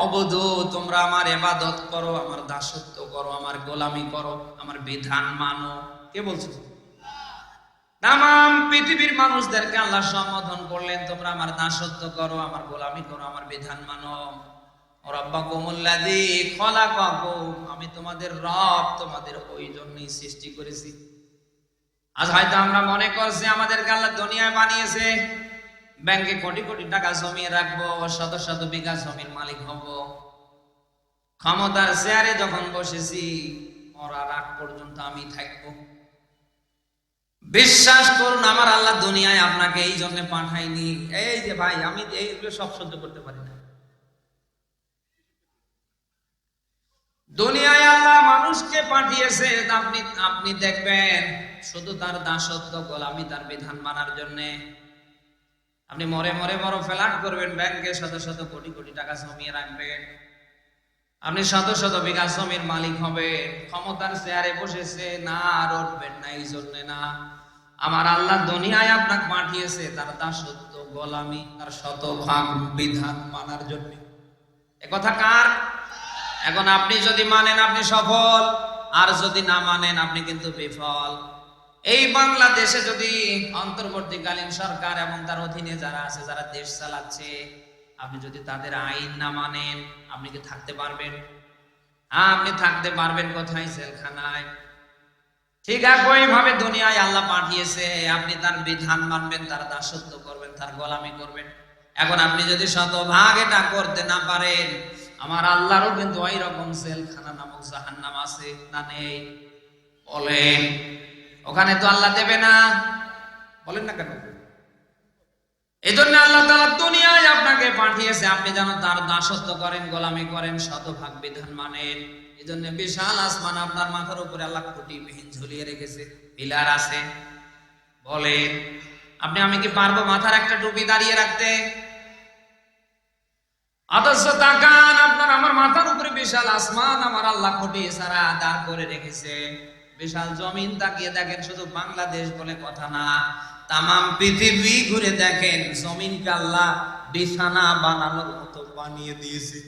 অবুদু, তোমরা আমার ইবাদত করো, আমার দাসত্ব করো, আমার গোলামি করো, আমার বিধান মানো। কে বলছে? তামাম পৃথিবীর মানুষদেরকে আল্লাহ সম্বোধন করলেন, তোমরা আমার দাসত্ব করো, আমার গোলামি করো, আমার বিধান মানো। রাব্বাকুমুল্লাযী খলাকাকুম, আমি তোমাদের রব, তোমাদের ওই জন্যই সৃষ্টি করেছি। আজ হয়তো আমরা মনে করছি আমাদেরকে আল্লাহ দুনিয়ায় বানিয়েছে ব্যাংকে কোটি কোটি টাকা জমিয়ে রাখবো, শত শত বিঘা জমির মালিক হব। ক্ষমতার চেয়ারে যখন বসেছি মরার আগ পর্যন্ত আমি থাকবো। বিশ্বাস করুন, আমার আল্লাহ দুনিয়ায় আপনাকে এই জন্য পাঠায়নি। এই যে ভাই, আমি এইগুলো সব সহ্য করতে পারি না। দুনিয়ায় আল্লাহ মানুষকে পাঠিয়েছে আপনি দেখবেন শুধু তার দাসত্ব গোলামি, তার বিধান মানার জন্য। আপনি মরে মরে বড় ফ্ল্যাট করবেন, ব্যাংকে শত শত কোটি কোটি টাকা জমিয়ে রাখবেন, আপনি শত শত বিঘা জমির মালিক হবেন, ক্ষমতার চেয়ারে বসেছে না, আর উঠবেন না। এই জন্য না, আমার আল্লাহ দুনিয়ায় আপনাকে পাঠিয়েছে তার দাসত্ব গোলামি, তার শতভাগ বিধান মানার জন্য। এ কথা কার? এখন আপনি যদি মানেন আপনি সফল, আর যদি না মানেন আপনি কিন্তু বিফল। এই বাংলাদেশে যদি অন্তর্বর্তীকালীন সরকার এবং তার অধীনে যারা আছে, যারা দেশ চালাচ্ছে, আপনি যদি তাদের আইন না মানেন আপনি কি থাকতে পারবেন? আপনি থাকতে পারবেন কোথায়? জেলখানায়। ঠিক একইভাবে দুনিয়ায় আল্লাহ পাঠিয়েছে, আপনি তার বিধান মানবেন, তার দাসত্ব করবেন, তার গোলামি করবেন। এখন আপনি যদি শতভাগ এটা করতে না পারেন, আমার আল্লাহরও কিন্তু ওই রকম জেলখানা নামক জাহান্নাম আছে না নেই? বলেন। ওখানে তো আল্লাহ দেবে না, বলেন না কেন? এই জন্য আল্লাহ তাআলা দুনিয়ায় আপনাকে পাঠিয়েছে, আপনি যেন তার দাসত্ব করেন, গোলামি করেন, শতভাগ বিধান মানেন। এই জন্য বিশাল আসমান আপনার মাথার উপরে আল্লাহ খুঁটিবিহীন ঝুলিয়ে রেখেছে, পিলার আছে। বলেন, আমি কি পারবো মাথার একটা টুপি দাঁড়িয়ে রাখতে? অথচ তাকান, আপনার আমার মাথার উপরে বিশাল আসমান আমার আল্লাহ খুঁটি সারা দাঁড় করে রেখেছে। বিশাল জমিন তাকিয়ে দেখেন, শুধু বাংলাদেশ বলে কথা না, তামাম পৃথিবী ঘুরে দেখেন, জমিনকে আল্লাহ বিছানা বানানোর মতো বানিয়ে দিয়েছে।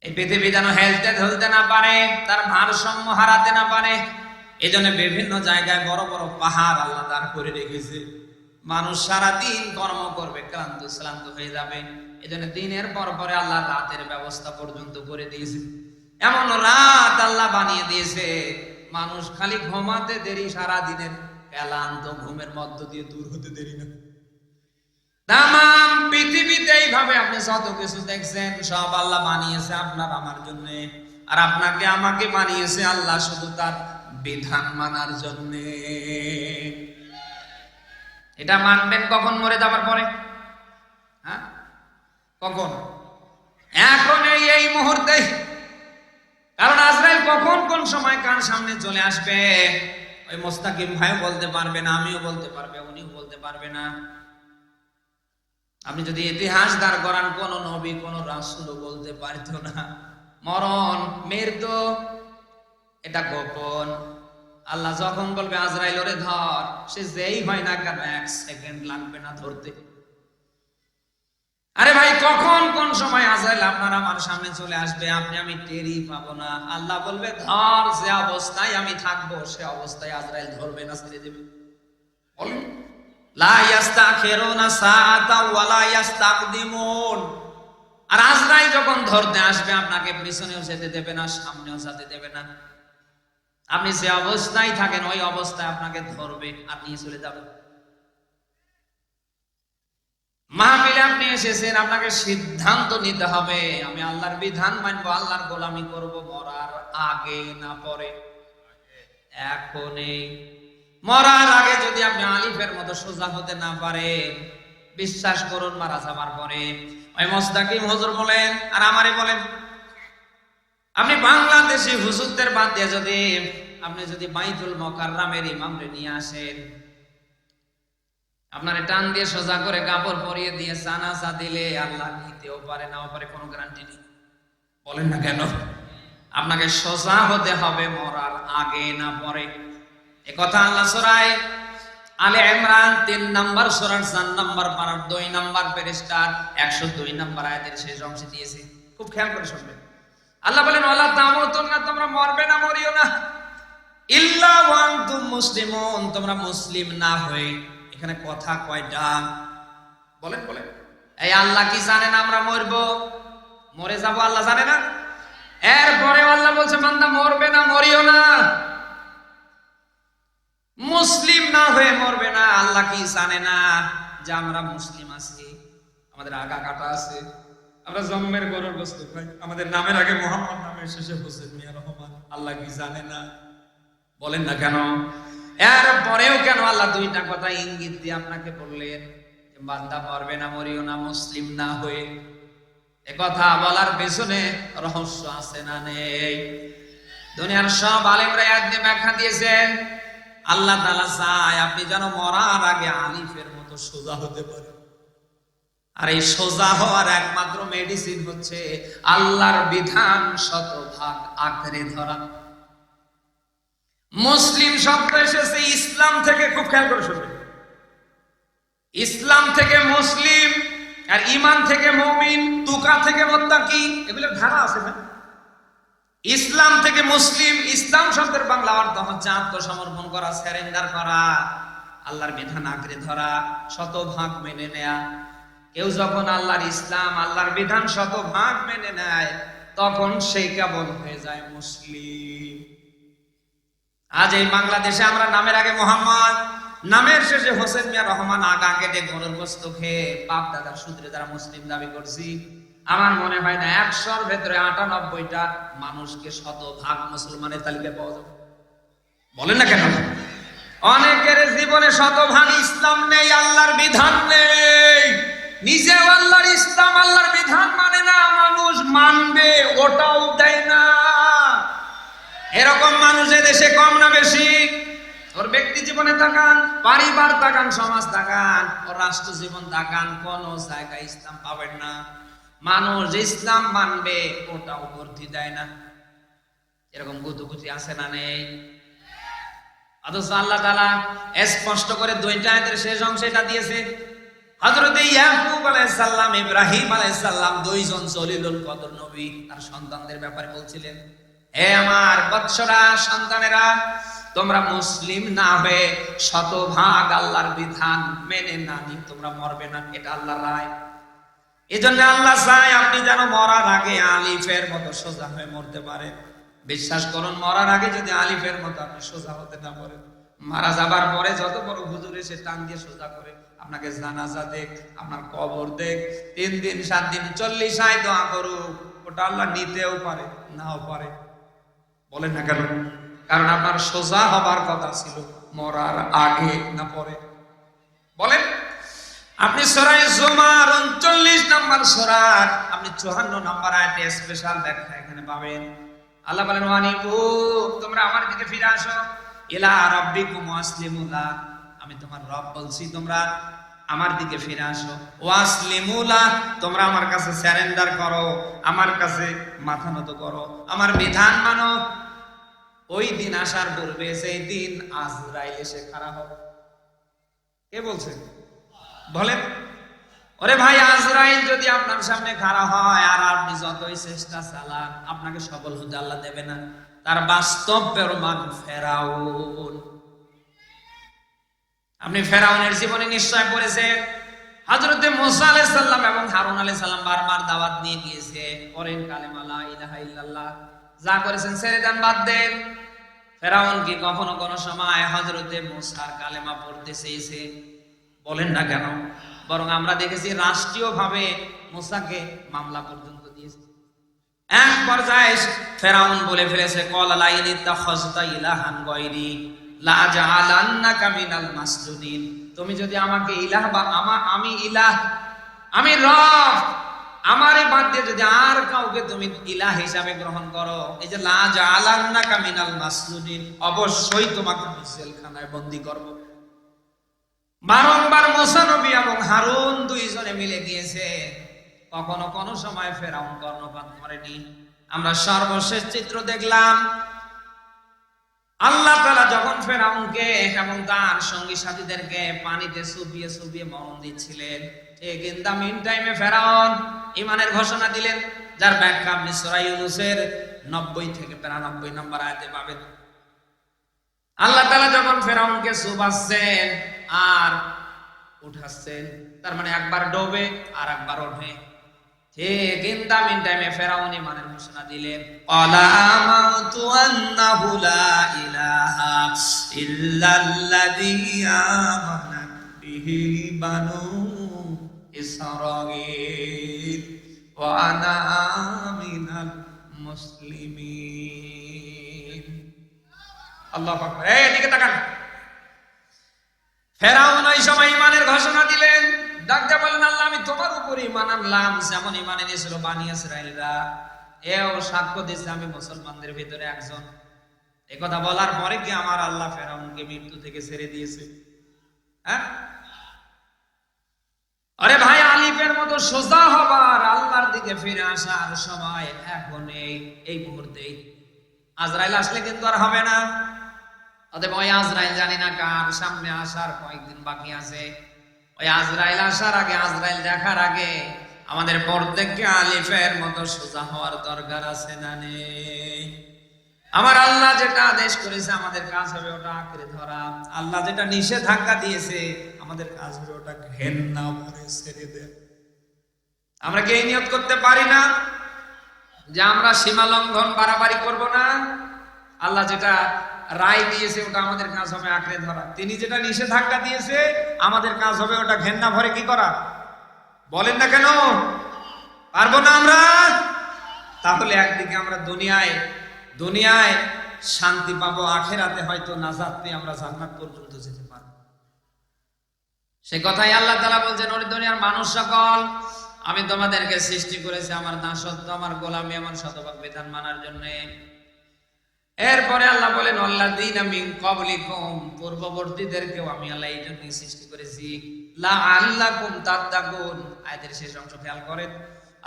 এই পৃথিবী যেন হেলতে ধুলতে না পারে, তার ভারসাম্য হারাতে না পারে, এই জন্য বিভিন্ন জায়গায় বড় বড় পাহাড় আল্লাহ দাঁড় করে রেখেছে। মানুষ সারাদিন কর্ম করবে, ক্লান্ত হয়ে যাবে। এই জন্য দিনের পর পরে আল্লাহ রাতের ব্যবস্থা পর্যন্ত করে দিয়েছে। এমন রাত আল্লাহ বানিয়ে দিয়েছে, মানুষ খালি ঘুমাতে দেরি, সারা দিনের ক্লান্ত ঘুমের মধ্য দিয়ে দূর হতে দেরি না। তামাম পৃথিবীতে এইভাবে আপনি যত কিছু দেখছেন সব আল্লাহ বানিয়েছে আপনার আমার জন্য, আর আপনাকে আমাকে বানিয়েছে আল্লাহ শুধু তার বিধান মানার জন্য। এটা মানবেন কখন? মরে যাবার পরে। হ্যাঁ, কখন? এখন এই মুহূর্তে। কারণ আজরাইল কখন কোন সময় কার সামনে চলে আসবে ওই মোস্তাকিম ভাইও বলতে পারবে না, আমিও বলতে পারবে, উনিও বলতে পারবে না। আপনি যদি ইতিহাস দাঁড় করান, কোন নবী কোন রাসূলও বলতে পারত না। মরণ মৃত্যু এটা গোপন। আল্লাহ যখন বলবে আজরাইল ওরে ধর, সে যেই হয় না কেন 1 সেকেন্ড লাগবে না ধরতে। আরে ভাই, কখন কোন সময় আজরাইল আপনার আমার সামনে চলে আসবে আমি টেরই পাবো না। আল্লাহ বলবে ধর, যে অবস্থায় আমি থাকবো সে অবস্থায় আজরাইল ধরবে না, ছেড়ে দেবে। বলেন, লা ইস্তাখিরুনা সাআতা ওয়া লা ইস্তাকদিমুন। আর আজরাইল যখন ধরতে আসবে আপনাকে পিছনেও যেতে দেবে না, সামনেও যেতে দেবে না। আপনি যে অবস্থায় থাকেন ওই অবস্থায় আপনাকে ধরবে আর নিয়ে চলে যাবে। মাহফিলে আপনি এসেছেন, আপনাকে সিদ্ধান্ত নিতে হবে আমি আল্লাহর বিধান মানবো, আল্লাহর গোলামি করব, মরার আগে না পরে। এখনই মরার আগে যদি আপনি আলিফের মতো সোজা হতে না পারেন, বিশ্বাস করুন মারা যাবার পরে ওই মোস্তাকিম হুজুর বলেন আর আমারে বলেন, আপনি বাংলাদেশি হুজুরদের বাদ দিয়ে যদি বাইতুল মুকাররমের ইমামরে নিয়ে আসেন, আপনার টান দিয়ে সোজা করে কাপড় পরিয়ে দিয়ে জানাজা দিলে আল্লাহ নিতেও পারে নাও পারে, কোনো গ্যারান্টি নেই। বলেন না কেন? আপনাকে সোজা হতে হবে মরার আগে না পরে। এ কথা আল্লাহ সূরা আলে ইমরান ৩ নম্বর সূরার ৪ নম্বর পারার ২ নম্বর পৃষ্ঠার ১০২ নম্বর আয়াতের শেষ অংশে দিয়েছে। খুব খেয়াল করে শুনবেন। আল্লাহ বলেন ওয়ালা তামুতুন্না, তোমরা মরবে না, মরিও না, ইল্লা ওয়া আনতুম মুসলিমুন, তোমরা মুসলিম না হয়ে। এখানে কথা কয়টা বলেন বলেন? এই আল্লাহ কি জানেন আমরা মরবো, মরে যাব? আল্লাহ জানে না? এরপরে আল্লাহ বলছে বান্দা মরবে না, মরিও না, মুসলিম না হয়ে মরবে না। আল্লাহ কি জানে না যে আমরা মুসলিম আছি, আমাদের আগা কাটা আছে, আমরা জন্মের গরুর গোশত খাই, আমাদের নামের আগে মোহাম্মদ, নামের শেষে হোসেন মিয়া রহমান? আল্লাহ কি জানে না? বলেন না কেন? এরপরেও কেন আল্লাহ দুইটা কথা ইঙ্গিত দিয়ে আপনাকে বললেন যে বান্দা মরবে না, মরিও না, মুসলিম না হয়ে? এ কথা বলার পেছনে রহস্য আছে না নেই? দুনিয়ার সব আলেমরা একদিন ব্যাখ্যা দিয়েছেন আল্লাহ তাআলা চায় আপনি যেন মরার আগে আলিফের মতো সোজা হতে পারেন। আর এই সোজা হওয়ার একমাত্র মেডিসিন হচ্ছে আল্লাহর বিধান শতভাগ আঁকড়ে ধরা। মুসলিম শব্দ এসেছে ইসলাম থেকে, খুব খেয়াল করে শুনবেন। ইসলাম থেকে মুসলিম, আর ঈমান থেকে মুমিন, তুকা থেকে মুত্তাকি, এগুলোর ধারা আছে না? ইসলাম থেকে মুসলিম, ইসলাম শব্দের বাংলা অর্থ হচ্ছে আত্মসমর্পণ করা, সারেন্ডার করা, আল্লাহর বিধান আঁকড়ে ধরা, শতভাগ মেনে নেয়া। কেউ যখন আল্লাহর ইসলাম, আল্লাহর বিধান শতভাগ মেনে নেয়, তখন সেই কেবল হয়ে যায় মুসলিম। আজ এই বাংলাদেশে আমরা নামের আগে মোহাম্মদ, নামের শেষে হোসেন মিয়া রহমান আগা কেটে গরুর গোশত খেয়ে বাপ দাদার সূত্রে যারা মুসলিম দাবি করছি, আমার মনে হয় না ১০০-র ভেতরে ৯৮টা মানুষকে শতভাগ মুসলমানের তালিকায় পাওয়া যাবে। বলেন না কেন? অনেকের জীবনে শতভাগ ইসলাম নেই, আল্লাহর বিধান নেই, নিজেও আল্লাহর ইসলাম, আল্লাহর বিধান মানে না, মানুষ মানবে ওটাও দেয় না। এরকম মানুষ দেশে কম না বেশি? ওর ব্যক্তি জীবনে তাকান, পরিবার তাকান, সমাজ তাকান, ওর রাষ্ট্র জীবন তাকান, কোন জায়গায় ইসলাম পাবেন না। মানুষ ইসলাম মানবে ওটাও ভর্তি দেয় না। এরকম গুতুগুতি আছে না নেই? অথচ আল্লাহ তাআলা স্পষ্ট করে ২টা আয়াতের শেষ অংশে এটা দিয়েছে। হযরত ইয়াকুব আলাইহিস সালাম, ইব্রাহিম আলাইহিস সালাম, দুইজন জলিলুল কদর নবী তার সন্তানদের ব্যাপারে বলছিলেন, হে আমার বৎসরা, সন্তানেরা, তোমরা মুসলিম না হয়ে শতভাগ আল্লাহর বিধান মেনে না নিয়ে তোমরা মরবে না, এটা আল্লাহর রায়। এজন্য আল্লাহ চায় আপনি যেন মরার আগে আলিফের মতো সোজা হয়ে মরতে পারেন। বিশ্বাস করুন, মরার আগে যদি আলিফের মতো আপনি সোজা হতে না পারেন, মারা যাবার পরে যত বড় হুজুর এসে টান দিয়ে সোজা করে আপনাকে জানাজা দেখ, আপনার কবর দেখ, ৩ দিন ৭ দিন ৪০ আয় দোয়া করুক, ওটা আল্লাহ নিতেও পারে নাও পারে। বলেন না কেন? কারণ আপনার সোজা হবার কথা ছিল মরার আগে না পরে। বলেন, আপনি সূরা জুমার ৩৯ নম্বর সূরার আপনি ৫৪ নম্বর আয়াতে স্পেশাল ব্যাখ্যা এখানে পাবেন। আল্লাহ বলেন, ওয়ানিবু, তোমরা আমার দিকে ফিরে আসো, ইলা রাব্বিকুম ওয়াসলিমু লা, আমি তোমার রব বলছি, তোমরা আমার দিকে ফিরে আসো। ওয়াসলিমু লা, তোমরা আমার কাছে সারেন্ডার করো, আমার কাছে মাথা নত করো, আমার বিধান মানো। ওই দিন আসার পূর্বে, সেই দিন আজরাইল এসে খাড়া হবে। কে বলছে? বলেন। ওরে ভাই, আজরাইল যদি আপনার সামনে খাড়া হয় আর আপনি যতই চেষ্টা চালান, আপনাকে সফল হতে আল্লাহ দেবে না। তার বাস্তব প্রমাণ ফেরাউন। আপনি ফেরাউনের জীবনে নিশ্চয় পড়েছেন। হযরত মুসা আলাইহিস সালাম এবং হারুন আলাইহিস সালাম বারবার দাওয়াত নিয়ে গিয়েছে, করেন কালেমা লা ইলাহা ইল্লাল্লাহ, যা করেছেন ছেড়ে দেন, বাদ দেন। ফেরাউন কি কখনো কোনো সময় হযরত মুসার কালেমা পড়তে চেয়েছে? বলেন না কেন? বরং আমরা দেখেছি রাষ্ট্রীয়ভাবে মুসাকে মামলা পর্যন্ত দিয়েছে। এক পর্যায়ে ফেরাউন বলে ফেলেছে, ক্বালা লাইন ইত্তাখাযতা ইলাহান গায়রি লা জাআলান্নাকা মিনাল মাসজুদিন। তুমি যদি আমাকে ইলাহ বা আমি ইলাহ, আমি রব, আমারে বাদ দিয়ে যদি আর কাউকে তুমি ইলাহ হিসাবে গ্রহণ করো, এই যে লা জাআলান্নাকা মিনাল মাসজুদিন, অবশ্যই তোমাকে আমি জেলখানায় বন্দী করব। বারংবার মুসা নবী এবং হারুন দুইজনে মিলে গিয়েছে, কখনো কোন সময় ফেরাউন কর্ণপাত করেনি। আমরা সর্বশেষ চিত্র দেখলাম, আল্লাহ তাআলা যখন ফেরাউনকে এবং তার সঙ্গী সাথীদেরকে পানিতে চুবিয়ে চুবিয়ে মরণ দিচ্ছিলেন, ঠিক ইন দা মিন টাইমে ফেরাউন ঈমানের ঘোষণা দিলেন, যার ব্যাখ্যা আপনি সূরা ইউনূসের 90 থেকে 93 নম্বর আয়াতে পাবেন। আল্লাহ তাআলা যখন ফেরাউনকে চুবাচ্ছেন আর উঠাচ্ছেন, তার মানে একবার ডোবে আর একবার ওঠে, ঠিক ইন দা মিন টাইমে ফেরাউন ঈমানের ঘোষণা দিলেন, ক্বালা আমানতু আন্নাহু লা ইলাহা ইল্লাল্লাযী আমানাত বিহি বানু ইসরাঈল ওয়া আনা মিনাল মুসলিমিন। আল্লাহু আকবার। এদিকে তাকান। ফেরাউন ওই সময় ঈমানের ঘোষণা দিলেন, ডাকতে বলেন, আল্লাহ আমি তোমার উপর ঈমান আনলাম যেমন ঈমান এনেছিল বনী ইসরাঈলরা। এও সাক্ষ্য দিচ্ছে আমি মুসলমানদের ভিতরে একজন। এই কথা বলার পরে কি আমার আল্লাহ ফেরাউনকে মৃত্যু থেকে ছেড়ে দিয়েছে? হ্যাঁ? আরে ভাই, আলিফের মতো সোজা হবার, আল্লাহর দিকে ফিরে আসার সময় এখন এই মুহূর্তেই। আজরাইল আসলে কিন্তু আর হবে না। অতএব ওই আজরাইল জানি না কার সামনে আসার কয়েকদিন বাকি আছে। ওই আজরাইল আসার আগে, আজরাইল দেখার আগে আমাদের প্রত্যেককে আলিফের মতো সোজা হওয়ার দরকার আছে না নেই? আমার আল্লাহ যেটা আদেশ করেছে আমাদের কাজ হবে ওটা আঁকড়ে ধরা। আল্লাহ যেটা নিষেধাজ্ঞা দিয়েছে আমাদের কাজ হবে ওটা ঘেন্না ভরে ছেড়ে দেয়া। আমরা কি এই নিয়ত করতে পারি না যে আমরা সীমা লঙ্ঘন বাড়াবাড়ি করব না? আল্লাহ যেটা রায় দিয়েছে ওটা আমাদের কাজ হবে আঁকড়ে ধরা। তিনি যেটা নিষেধাজ্ঞা দিয়েছে আমাদের কাজ হবে ওটা ঘেন্না ভরে কি করা? বলেন না কেন? পারবো না আমরা? তাহলে একদিকে আমরা দুনিয়ায় শান্তি পাবো, আখেরাতে হয়তো নাজাত পেয়ে আমরা জান্নাত পর্যন্ত যেতে পারবো। সে কথাই আল্লাহ তাআলা বলছেন, ওরে দুনিয়ার মানুষ সকল, আমি তোমাদেরকে সৃষ্টি করেছি আমার দাসত্ব, আমার গোলামি, আমার শতভাগ বিধান মানার জন্য। এরপরে আল্লাহ বলেন, আল্লাযীনা মিন ক্বাবলিকুম, পূর্ববর্তীদেরকেও আমি আল্লাহ এই জন্যই সৃষ্টি করেছি, লাআল্লাকুম তাত্তাকুন। আয়াতের শেষ অংশ খেয়াল করেন,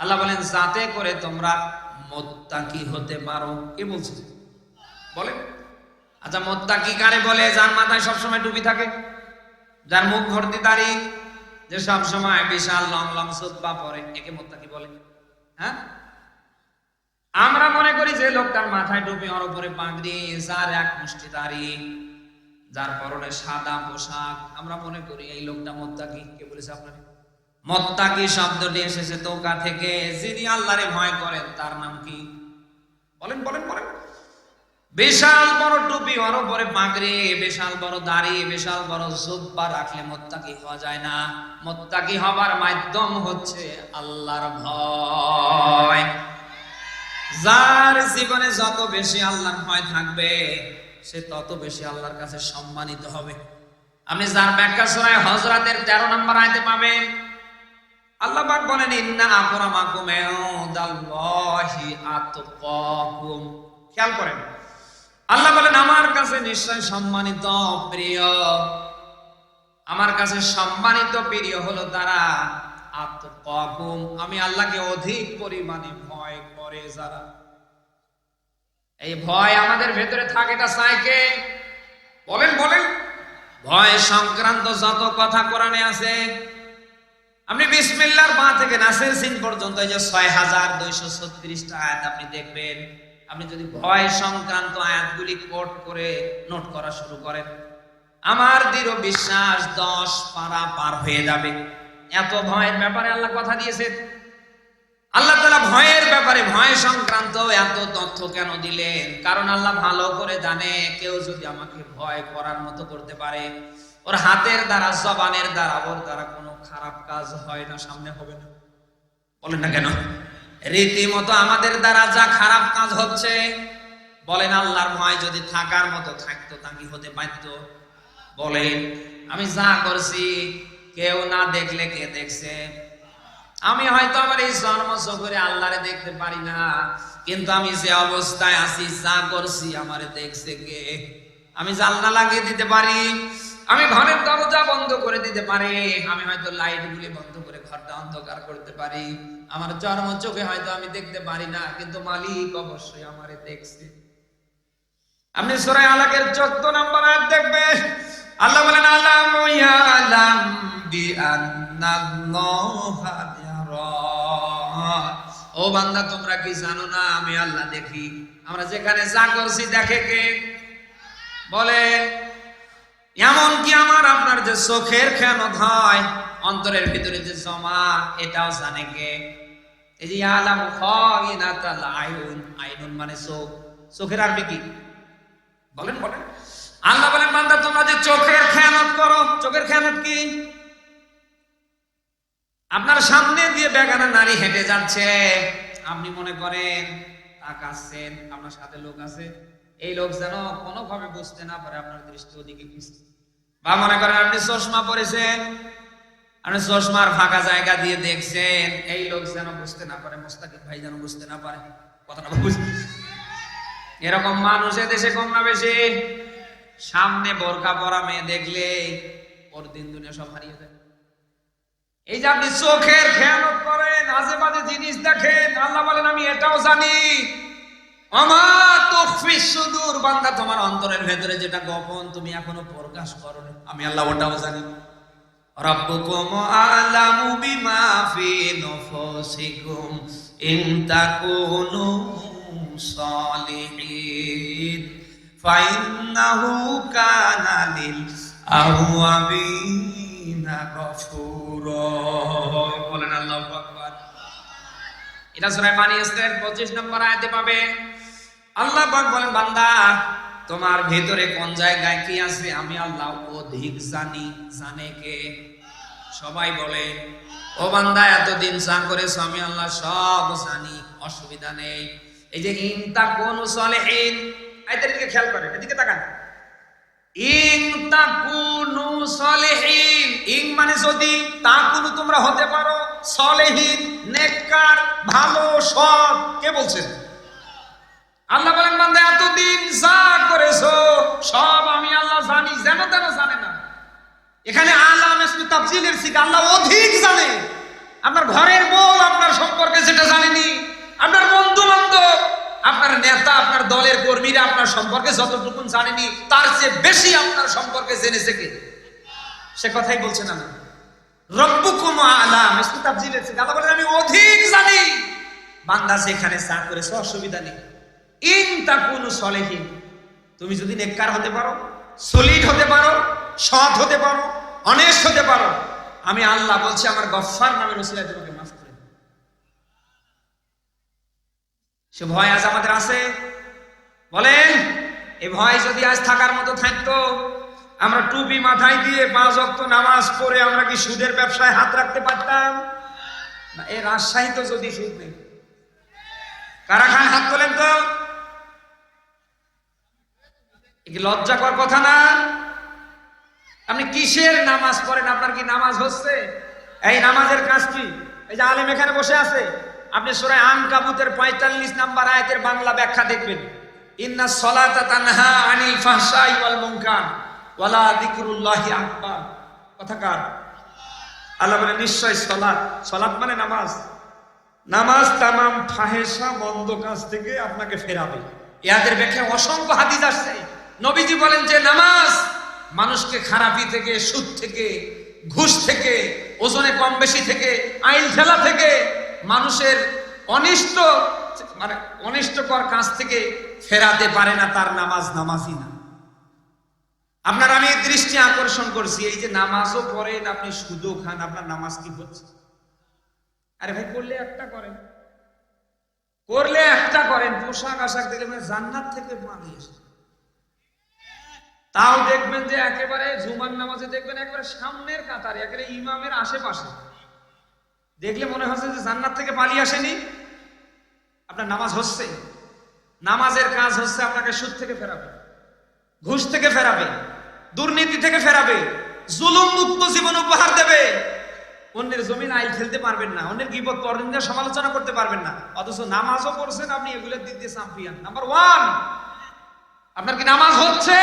আল্লাহ বলেন যাতে করে তোমরা মুত্তাকি হতে পারো। কে বলছে? বলেন। আচ্ছা, মুত্তাকি কারে বলে? যার মাথায় সবসময় টুপি থাকে, যার মুখ ভর্তি দাড়ি, যে সবসময় বিশাল লং লং সুতপা পরে, একে মুত্তাকি বলে। হ্যাঁ, আমরা মনে করি যে লোকটার মাথায় টুপি, ওর উপরে পাগড়ি, যার এক মুষ্টি দাড়ি, যার পরনে সাদা পোশাক, আমরা মনে করি এই লোকটা মুত্তাকি। কে বলেছে আপনাকে? মুত্তাকি শব্দটি এসেছে তওকা থেকে। যিনি আল্লাহরে ভয় করেন তার নাম কি? বলেন বলেন বলেন। বিশাল বড় টুপি, ওর উপরে পাগড়ি, বিশাল বড় দাড়ি, বিশাল বড় জুব্বা রাখলে মুত্তাকি হওয়া যায় না। মুত্তাকি হবার মাধ্যম হচ্ছে আল্লাহর ভয়। যার জীবনে যত বেশি আল্লাহর ভয় থাকবে সে তত বেশি আল্লাহর কাছে সম্মানিত হবে। আপনি যার ব্যাখ্যা সূরা হজরাতের 13 নম্বর আয়াতে পাবেন। আল্লাহ পাক বলেন, ইন্না আকরামাকুম ইনদাল্লাহি আতকাকুম। খেয়াল করেন, আল্লাহ বলেন আমার কাছে নিশ্চয় সম্মানিত প্রিয়, আমার কাছে সম্মানিত প্রিয় হলো তারা আতকাকুম, আমি আল্লাহকে অধিক পরিমাণে ভয় করে যারা। এই ভয় আমাদের ভেতরে থাকে, এটা চাই কে? বলেন বলেন। ভয় সংক্রান্ত যত কথা কোরআনে আছে, আপনি বিসমিল্লাহর পা থেকে নাসের সিন পর্যন্ত এই যে 6236টা আয়াত আপনি দেখবেন। আপনি যদি ভয় সংক্রান্ত আয়াতগুলি কোট করে নোট করা শুরু করেন, আমার দৃঢ় বিশ্বাস 10 পারা পার হয়ে যাবে। এত ভয়ের ব্যাপারে আল্লাহ কথা দিয়েছেন। আল্লাহ তাআলা ভয়ের ব্যাপারে, ভয় সংক্রান্ত এত তথ্য কেন দিলেন? কারণ আল্লাহ ভালো করে জানে কেউ যদি আমাকে ভয় করার মতো করতে পারে, ওর হাতের দ্বারা, জবানের দ্বারা, ওর দ্বারা কোনো খারাপ কাজ হয় না, সামনে হবে না। বলেন না কেন? রীতিমতো আমাদের দ্বারা যা খারাপ কাজ হচ্ছে, বলেন আল্লাহর ভয় যদি থাকার মতো থাকতো তা কি হতে পারত? বলেন, আমি যা করছি কেউ না দেখলে কে দেখছে? আমি হয়তো আমার এই জন্ম চোখে আল্লাহরে দেখতে পারি না, কিন্তু আমি যে অবস্থায় আছি, যা করছি আমারে দেখছে কে? আমি জানলা লাগিয়ে দিতে পারি, আমি ঘরের দরজা বন্ধ করে দিতে পারি, আমি হয়তো লাইট গুলি বন্ধ করে ঘরটা অন্ধকার করতে পারি, আমার জন্ম চোখে হয়তো আমি দেখতে পারি না, কিন্তু মালিক অবশ্যই আমারে দেখছে। আপনি সূরা আলাকের 14 নম্বর আয়াত দেখবেন, আল্লাহ বলেন আলাম ইয়ালাম বিআন্নাল্লাহা ইয়ারা। ও বান্দা, তোমরা কি জানো না আমি আল্লাহ দেখি? আমরা যেখানে যা করছি দেখে কে? বলে এমন কি আমার আপনার যে চোখের খেয়ানত হয়, অন্তরের ভিতরে যে জমা, এটাও জানে কে? এই যে আলাম খাইনাতাল আয়ুন, আইনুন মানে চোখ, চোখের আরবি কি? বলেন বলেন। আল্লাহ বলেন বান্দা তোমরা যে চোখের খেয়ানত করো, চোখের খেয়ানত কি? আপনার সামনে দিয়ে বেগানা নারী হেঁটে যাচ্ছে, আপনি মনে করেন তাকাচ্ছেন, আপনার সাথে লোক আছে, এই লোক যেন কোনোভাবে বুঝতে না পারে আপনার দৃষ্টি ওদিকে গেছে। বা মনে করেন আপনি চশমা পরেছেন, আপনি চশমার ফাঁকা জায়গা দিয়ে দেখছেন, এই লোক যেন বুঝতে না পারে, মোস্তাকিম ভাই যেন বুঝতে না পারে। কথাটা বুঝছেন? এরকম মানুষ দেশে কম না বেশি? সামনে বোরকা পরা মেয়ে দেখলে ওর দিন দুনিয়া সব হারিয়ে যায়। এই যে আপনি চোখের খেয়ানত করেন, আজে বাজে জিনিস দেখেন, আল্লাহ বলেন আমি এটাও জানি। আমা তুখফিস সুদূর, বান্দা তোমার অন্তরের ভেতরে যেটা গোপন তুমি এখনো প্রকাশ করোনি, আমি আল্লাহ ওটাও জানি। রাব্বুকুম আ'লামু বিমা ফি নুফুসিকুম ইন তাকুনু সালিহিন ফাইন্নাহু কানা লিল আওয়াবিনা গফুরা। বলেন আল্লাহু আকবার। এটা সূরা বানী ইসরাঈল 25 নম্বর আয়াতে পাবে। আল্লাহ পাক বলেন বান্দা তোমার ভেতরে কোন জায়গায় কি আছে আমি আল্লাহ অধিক জানি। জানে কে? সবাই বলে ও বান্দা এতদিন যা করেছো আমি আল্লাহ সব জানি, অসুবিধা নেই। এই যে ইন তাকুনু সালিহিন, এদিকে খেয়াল করেন, এদিকে তাকান। ইন তাকুনু সালিহিন, ইন মানে যদি, তাকুনু তোমরা হতে পারো, সালিহিন নেককার, ভালো, সৎ। কে বলছেন? আল্লাহ বলেন বান্দা এতদিন যা করেছো সব আমি আল্লাহ জানি, যেন তেন জানে না। এখানে আলাম ইসমি তাফসীলের সিগা, আল্লাহ অধিক জানে। আপনার ঘরের বউ আপনার সম্পর্কে যেটা জানেনি, আপনার বন্ধু বান্ধব, আপনার নেতা, আপনার দলের কর্মীরা আপনার সম্পর্কে যতটুকু জানেনি, তার চেয়ে বেশি আপনার সম্পর্কে জেনেছে কে? সে কথাই বলছেন না। রব্বুকুম আ'লাম ইসমি তাফসীলের সিগা, আল্লাহ বলেন আমি অধিক জানি। বান্দা যেখানে যা করেছো অসুবিধা নেই। ইন তাকুনু সালিহিন, তুমি যদি নেককার হতে পারো, সলিড হতে পারো, সৎ হতে পারো, অনেস্ট হতে পারো, আমি আল্লাহ বলছি আমার গফফার নামের ওসিলায় তোমাকে মাফ করে দেব। সে ভয় আজ আমাদের আছে? বলেন, এই ভয় যদি আজ থাকার মতো থাকতো, আমরা টুপি মাথায় দিয়ে 5 ওয়াক্ত নামাজ পড়ে আমরা কি সুদের ব্যবসায় হাত রাখতে পারতাম? না, এই রাজশাহী তো যদি সুদ নেই। কারা খান হাত তোলেন তো? লজ্জাকর কথা না? আপনি কিসের নামাজ পড়েন? আপনার কি নামাজ হচ্ছে? এই নামাজের কাজ কি? এই যে আলেম এখানে বসে আছে, আপনি সূরা আনকাবুতের 45 নম্বর আয়াতের বাংলা ব্যাখ্যা দেখবেন। ইন্নাস সালাতা তানহা আনিল ফাহশাই ওয়াল মুনকার ওয়ালা যিকরুল্লাহি আকবার। কথা কার? আল্লাহ বলেন নিশ্চয় সালাত, সালাত মানে নামাজ, নামাজ তামাম ফাহেসা মন্দ কাজ থেকে আপনাকে ফেরাবে। ইয়াদের ব্যাখ্যা অসংখ্য হাদিস আসছে। নবীজি বলেন যে নামাজ মানুষকে খারাপি থেকে, সুদ থেকে, ঘুষ থেকে, ওজনে কম বেশি থেকে, আইল ঠেলা থেকে, মানুষের অনিষ্ট মানে অনিষ্টকর কাজ থেকে ফেরাতে পারে না। তার নামাজ নামাজই না। আপনার আমি দৃষ্টি আকর্ষণ করছি, এই যে নামাজও পড়েন আপনি সুদও খান, আপনার নামাজ কি হচ্ছে? আরে ভাই করলে একটা করেন, করলে একটা করেন, পোশাক আশাক দেখলে মানে জান্নাত থেকে পালিয়েছে। তাও দেখবেন যে একেবারে জুমার নামাজে দেখবেন একেবারে সামনের কাতারে, একেবারে ইমামের আশেপাশে, দেখলে মনে হচ্ছে যে জান্নাত থেকে পালিয়ে আসেনি। আপনার নামাজ হচ্ছে, নামাজের কাজ হচ্ছে আপনাকে সুদ থেকে ফেরাবে, ঘুষ থেকে ফেরাবে, দুর্নীতি থেকে ফেরাবে, জুলুম মুক্ত জীবন উপহার দেবে। অন্যের জমিন আইল ফেলতে পারবেন না, অন্যের গীবত পরনিন্দা সমালোচনা করতে পারবেন না, অথচ নামাজও পড়ছেন আপনি, এগুলোর দিক দিয়ে চ্যাম্পিয়ন নাম্বার 1। আপনার কি নামাজ হচ্ছে?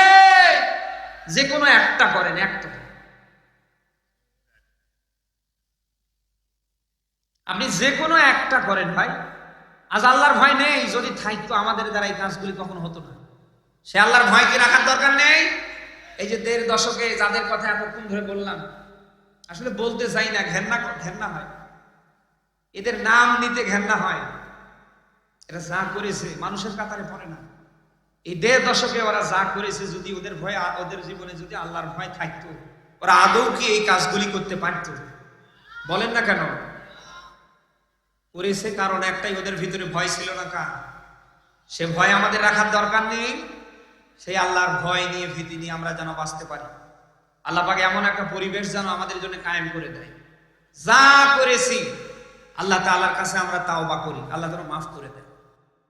যে কোনো একটা করেন, একটা। আপনি যে কোনো একটা করেন ভাই। আজ আল্লাহর ভয় নেই, যদি থাকতো আমাদের দ্বারা এই কাজগুলি কখনো হতো না। সে আল্লাহর ভয় কি রাখার দরকার নেই? এই যে 1.5 দশকে যাদের কথা এতক্ষণ ধরে বললাম, আসলে বলতে চাই না, ঘেন্না হয়, এদের নাম নিতে ঘেন্না হয়। এরা যা করেছে মানুষের কাতারে পড়ে না। এই 1.5 দশকে ওরা যা করেছে, যদি ওদের ভয়, ওদের জীবনে যদি আল্লাহর ভয় থাকতো, ওরা আদৌ কি এই কাজগুলি করতে পারতো? বলেন না কেন? করেছে কারণ একটাই, ওদের ভিতরে ভয় ছিল না। কার? সে ভয় আমাদের রাখার দরকার নেই। সেই আল্লাহর ভয় নিয়ে, ভীতি নিয়ে আমরা যেন বাঁচতে পারি। আল্লাহ পাক এমন একটা পরিবেশ যেন আমাদের জন্য কায়েম করে দেয়, যা করেছি আল্লাহ তাআলার কাছে আমরা তাওবা করি, আল্লাহ যেন মাফ করে দেয়।